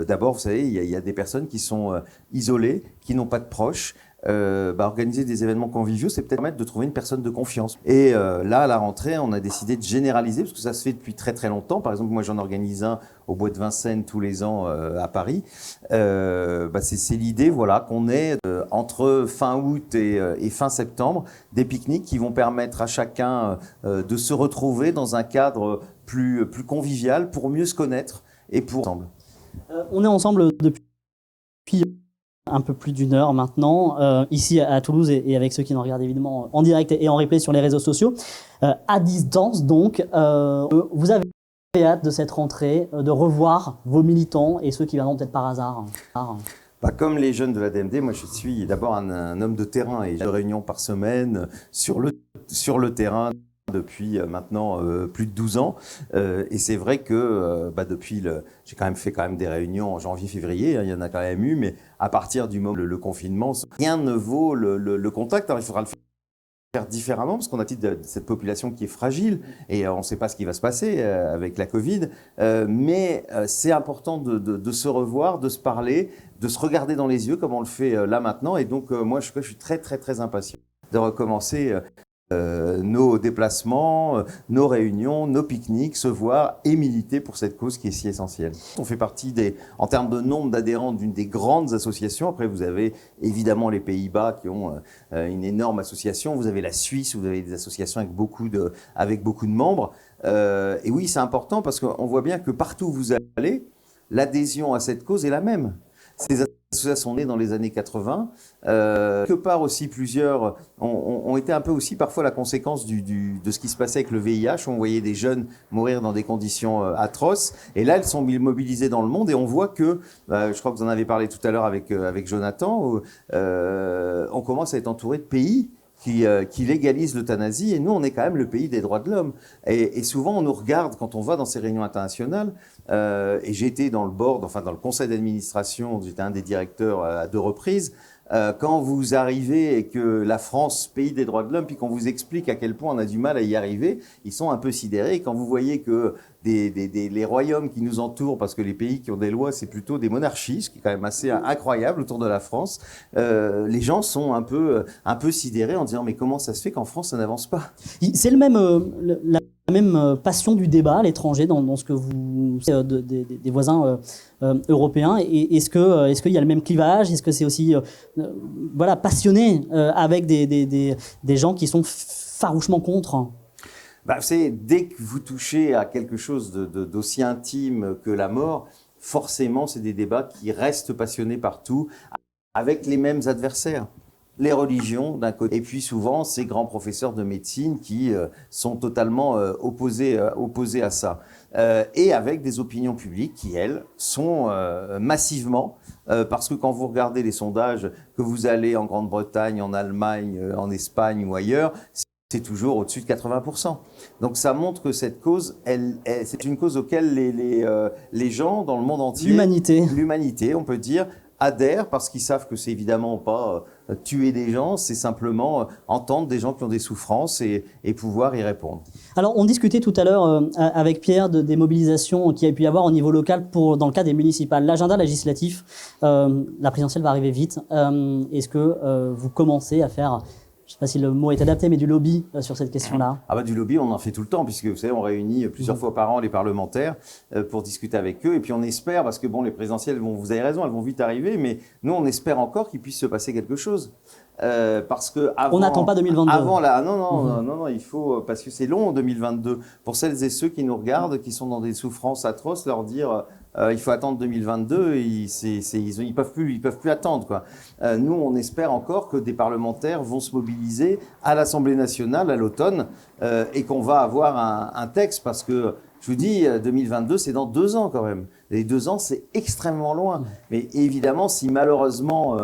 E: d'abord, vous savez, il y a des personnes qui sont isolées, qui n'ont pas de proches. Organiser des événements conviviaux, c'est peut-être permettre de trouver une personne de confiance. Et là, à la rentrée, on a décidé de généraliser, parce que ça se fait depuis très très longtemps. Par exemple, moi, j'en organise un au Bois de Vincennes tous les ans à Paris. C'est l'idée, voilà, qu'on ait entre fin août et fin septembre des pique-niques qui vont permettre à chacun de se retrouver dans un cadre plus convivial pour mieux se connaître et pour ensemble.
A: On est ensemble depuis un peu plus d'1 heure maintenant, ici à Toulouse et avec ceux qui nous regardent évidemment en direct et en replay sur les réseaux sociaux. À distance donc, vous avez hâte de cette rentrée, de revoir vos militants et ceux qui viendront peut-être par hasard.
E: Comme les jeunes de la DMD, moi je suis d'abord un homme de terrain et j'ai 2 réunions par semaine sur le terrain depuis maintenant plus de 12 ans. Et c'est vrai que j'ai quand même fait des réunions en janvier-février, il y en a quand même eu, mais à partir du moment le confinement, rien ne vaut le contact. Alors il faudra le faire différemment parce qu'on a cette population qui est fragile et on ne sait pas ce qui va se passer avec la Covid. Mais c'est important de se revoir, de se parler, de se regarder dans les yeux comme on le fait là maintenant. Et donc moi je suis très très très impatient de recommencer nos déplacements, nos réunions, nos pique-niques, se voir et militer pour cette cause qui est si essentielle. On fait partie en termes de nombre d'adhérents d'une des grandes associations. Après, vous avez évidemment les Pays-Bas qui ont une énorme association. Vous avez la Suisse, vous avez des associations avec beaucoup de membres. Et oui, c'est important parce qu'on voit bien que partout où vous allez, l'adhésion à cette cause est la même. Ces associations sont nées dans les années 80. Quelque part aussi, plusieurs ont été un peu aussi parfois la conséquence de ce qui se passait avec le VIH. On voyait des jeunes mourir dans des conditions atroces. Et là, elles sont mobilisées dans le monde. Et on voit que, je crois que vous en avez parlé tout à l'heure avec Jonathan, on commence à être entouré de pays qui légalise l'euthanasie, et nous, on est quand même le pays des droits de l'homme. Et souvent, on nous regarde quand on va dans ces réunions internationales, et j'ai été dans le board, dans le conseil d'administration, j'étais un des directeurs à 2 reprises, quand vous arrivez et que la France, pays des droits de l'homme, puis qu'on vous explique à quel point on a du mal à y arriver, ils sont un peu sidérés. Quand vous voyez que les royaumes qui nous entourent, parce que les pays qui ont des lois, c'est plutôt des monarchies, ce qui est quand même assez incroyable autour de la France, les gens sont un peu sidérés en disant mais comment ça se fait qu'en France ça n'avance pas?
A: C'est la même passion du débat à l'étranger dans ce que vous des voisins européens. Et est-ce qu'il y a le même clivage? Est-ce que c'est aussi passionné avec des gens qui sont farouchement contre?
E: Dès que vous touchez à quelque chose d'aussi intime que la mort, forcément, c'est des débats qui restent passionnés partout, avec les mêmes adversaires. Les religions d'un côté, et puis souvent ces grands professeurs de médecine qui sont totalement opposés à ça. Et avec des opinions publiques qui, elles, sont massivement, parce que quand vous regardez les sondages, que vous allez en Grande-Bretagne, en Allemagne, en Espagne ou ailleurs, c'est toujours au-dessus de 80%. Donc ça montre que cette cause, c'est une cause auquel les gens dans le monde entier, l'humanité, on peut dire, adhèrent parce qu'ils savent que c'est évidemment pas tuer des gens, c'est simplement entendre des gens qui ont des souffrances et pouvoir y répondre.
A: Alors on discutait tout à l'heure avec Pierre des mobilisations qu'il y a pu y avoir au niveau local dans le cas des municipales. L'agenda législatif, la présidentielle va arriver vite. Est-ce que vous commencez à faire je sais pas si le mot est adapté, mais du lobby sur cette question-là?
E: Ah bah du lobby, on en fait tout le temps, puisque vous savez, on réunit plusieurs fois par an les parlementaires pour discuter avec eux, et puis on espère, parce que bon, les présidentielles, vous avez raison, elles vont vite arriver, mais nous, on espère encore qu'il puisse se passer quelque chose. Parce que avant,
A: on n'attend pas 2022.
E: Avant non, il faut, parce que c'est long en 2022. Pour celles et ceux qui nous regardent, qui sont dans des souffrances atroces, leur dire il faut attendre 2022, ils peuvent plus attendre quoi. Nous, on espère encore que des parlementaires vont se mobiliser à l'Assemblée nationale à l'automne et qu'on va avoir un texte, parce que je vous dis, 2022, c'est dans 2 ans quand même. Les 2 ans, c'est extrêmement loin. Mais évidemment, si malheureusement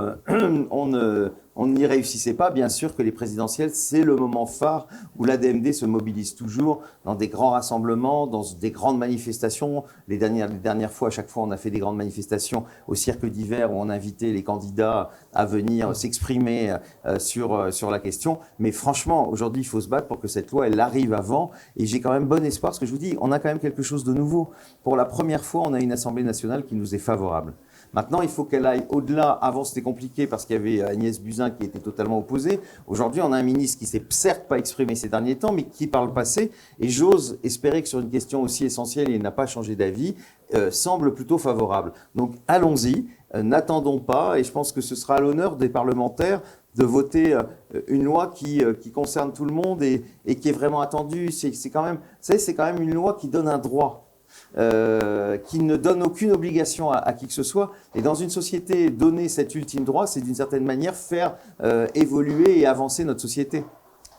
E: on n'y réussissait pas, bien sûr que les présidentielles, c'est le moment phare où l'ADMD se mobilise toujours dans des grands rassemblements, dans des grandes manifestations. Les dernières fois, à chaque fois, on a fait des grandes manifestations au Cirque d'hiver où on invitait les candidats à venir s'exprimer sur la question. Mais franchement, aujourd'hui, il faut se battre pour que cette loi, elle arrive avant. Et j'ai quand même bon espoir, parce que je vous dis, on a quand même quelque chose de nouveau. Pour la première fois, on a une Assemblée nationale qui nous est favorable. Maintenant, il faut qu'elle aille au-delà. Avant, c'était compliqué parce qu'il y avait Agnès Buzyn qui était totalement opposée. Aujourd'hui, on a un ministre qui s'est certes pas exprimé ces derniers temps, mais qui, par le passé, et j'ose espérer que sur une question aussi essentielle, il n'a pas changé d'avis, semble plutôt favorable. Donc, allons-y, n'attendons pas, et je pense que ce sera à l'honneur des parlementaires de voter une loi qui concerne tout le monde et qui est vraiment attendue. C'est quand même, vous savez, c'est quand même une loi qui donne un droit. Qui ne donne aucune obligation à qui que ce soit. Et dans une société, donner cet ultime droit, c'est d'une certaine manière faire évoluer et avancer notre société.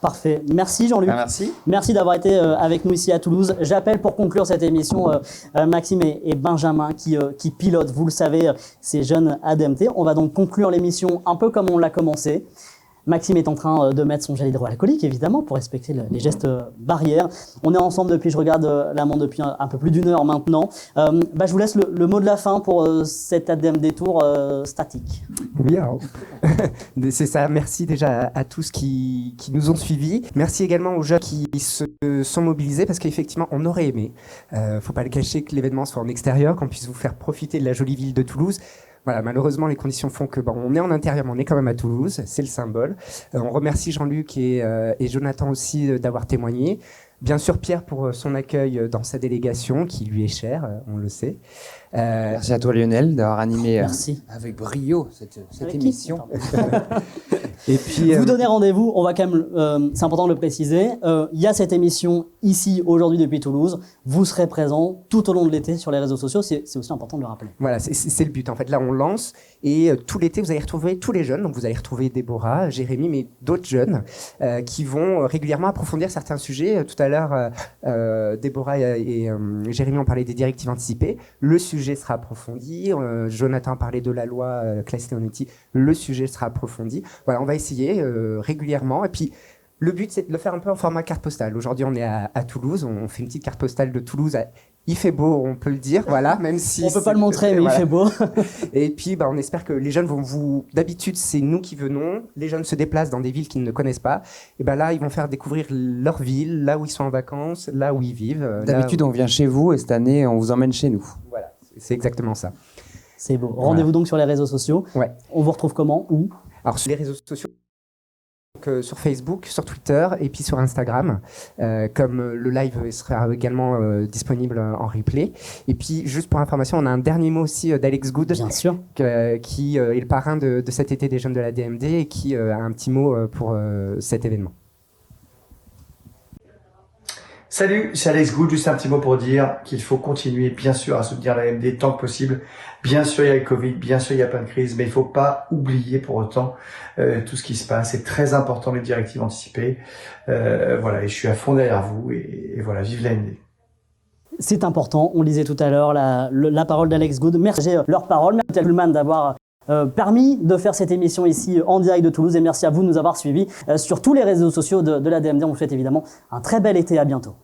A: Parfait. Merci Jean-Luc.
E: Merci.
A: Merci d'avoir été avec nous ici à Toulouse. J'appelle pour conclure cette émission Maxime et Benjamin qui pilotent, vous le savez, ces jeunes ADMT. On va donc conclure l'émission un peu comme on l'a commencé. Maxime est en train de mettre son gel hydroalcoolique, évidemment, pour respecter les gestes barrières. On est ensemble depuis, je regarde la montre, depuis un peu plus d'1 heure maintenant. Je vous laisse le mot de la fin pour cet ADMD Tour statique.
B: Oui, alors, c'est ça. Merci déjà à tous qui nous ont suivis. Merci également aux jeunes qui se sont mobilisés, parce qu'effectivement, on aurait aimé, faut pas le cacher, que l'événement soit en extérieur, qu'on puisse vous faire profiter de la jolie ville de Toulouse. Voilà, malheureusement, les conditions font que on est en intérieur, mais on est quand même à Toulouse, c'est le symbole. On remercie Jean-Luc et Jonathan aussi d'avoir témoigné. Bien sûr, Pierre pour son accueil dans sa délégation, qui lui est chère, on le sait.
C: Merci à toi Lionel d'avoir animé
A: avec
C: brio cette émission.
B: Et puis,
A: vous donnez rendez-vous, on va quand même, c'est important de le préciser, il y a cette émission ici aujourd'hui depuis Toulouse, vous serez présents tout au long de l'été sur les réseaux sociaux, c'est aussi important de le rappeler.
B: Voilà, c'est le but en fait, là on lance et tout l'été vous allez retrouver tous les jeunes, donc vous allez retrouver Déborah, Jérémy, mais d'autres jeunes qui vont régulièrement approfondir certains sujets. Tout à l'heure, Déborah et Jérémy ont parlé des directives anticipées, le sujet sera approfondi, Jonathan parlait de la loi Claes-Leonetti, le sujet sera approfondi. Voilà, on va essayer régulièrement. Et puis, le but, c'est de le faire un peu en format carte postale. Aujourd'hui, on est à Toulouse. On fait une petite carte postale de Toulouse. Il fait beau, on peut le dire. Voilà, même si...
A: On peut pas le montrer, mais voilà. Il fait beau.
B: Et puis, on espère que les jeunes vont vous... D'habitude, c'est nous qui venons. Les jeunes se déplacent dans des villes qu'ils ne connaissent pas. Et là, ils vont faire découvrir leur ville, là où ils sont en vacances, là où ils vivent.
C: D'habitude, on vient chez vous et cette année, on vous emmène chez nous.
B: Voilà, c'est exactement ça.
A: C'est beau. Rendez-vous donc sur les réseaux sociaux.
B: Ouais.
A: On vous retrouve comment? Où?
B: Alors, sur les réseaux sociaux, donc, sur Facebook, sur Twitter et puis sur Instagram. Comme le live sera également disponible en replay. Et puis, juste pour information, on a un dernier mot aussi d'Alex Good.
A: Bien sûr.
B: Qui est le parrain de cet été des jeunes de la DMD et qui a un petit mot pour cet événement.
J: Salut, c'est Alex Good. Juste un petit mot pour dire qu'il faut continuer, bien sûr, à soutenir la AMD tant que possible. Bien sûr, il y a le Covid, bien sûr, il y a plein de crises, mais il faut pas oublier pour autant tout ce qui se passe. C'est très important, les directives anticipées. Voilà, et je suis à fond derrière vous. Et voilà, vive la AMD.
A: C'est important. On lisait tout à l'heure la parole d'Alex Good. Merci leur parole. Merci à Pullman d'avoir permis de faire cette émission ici en direct de Toulouse. Et merci à vous de nous avoir suivis sur tous les réseaux sociaux de la DMD. On vous souhaite évidemment un très bel été. À bientôt.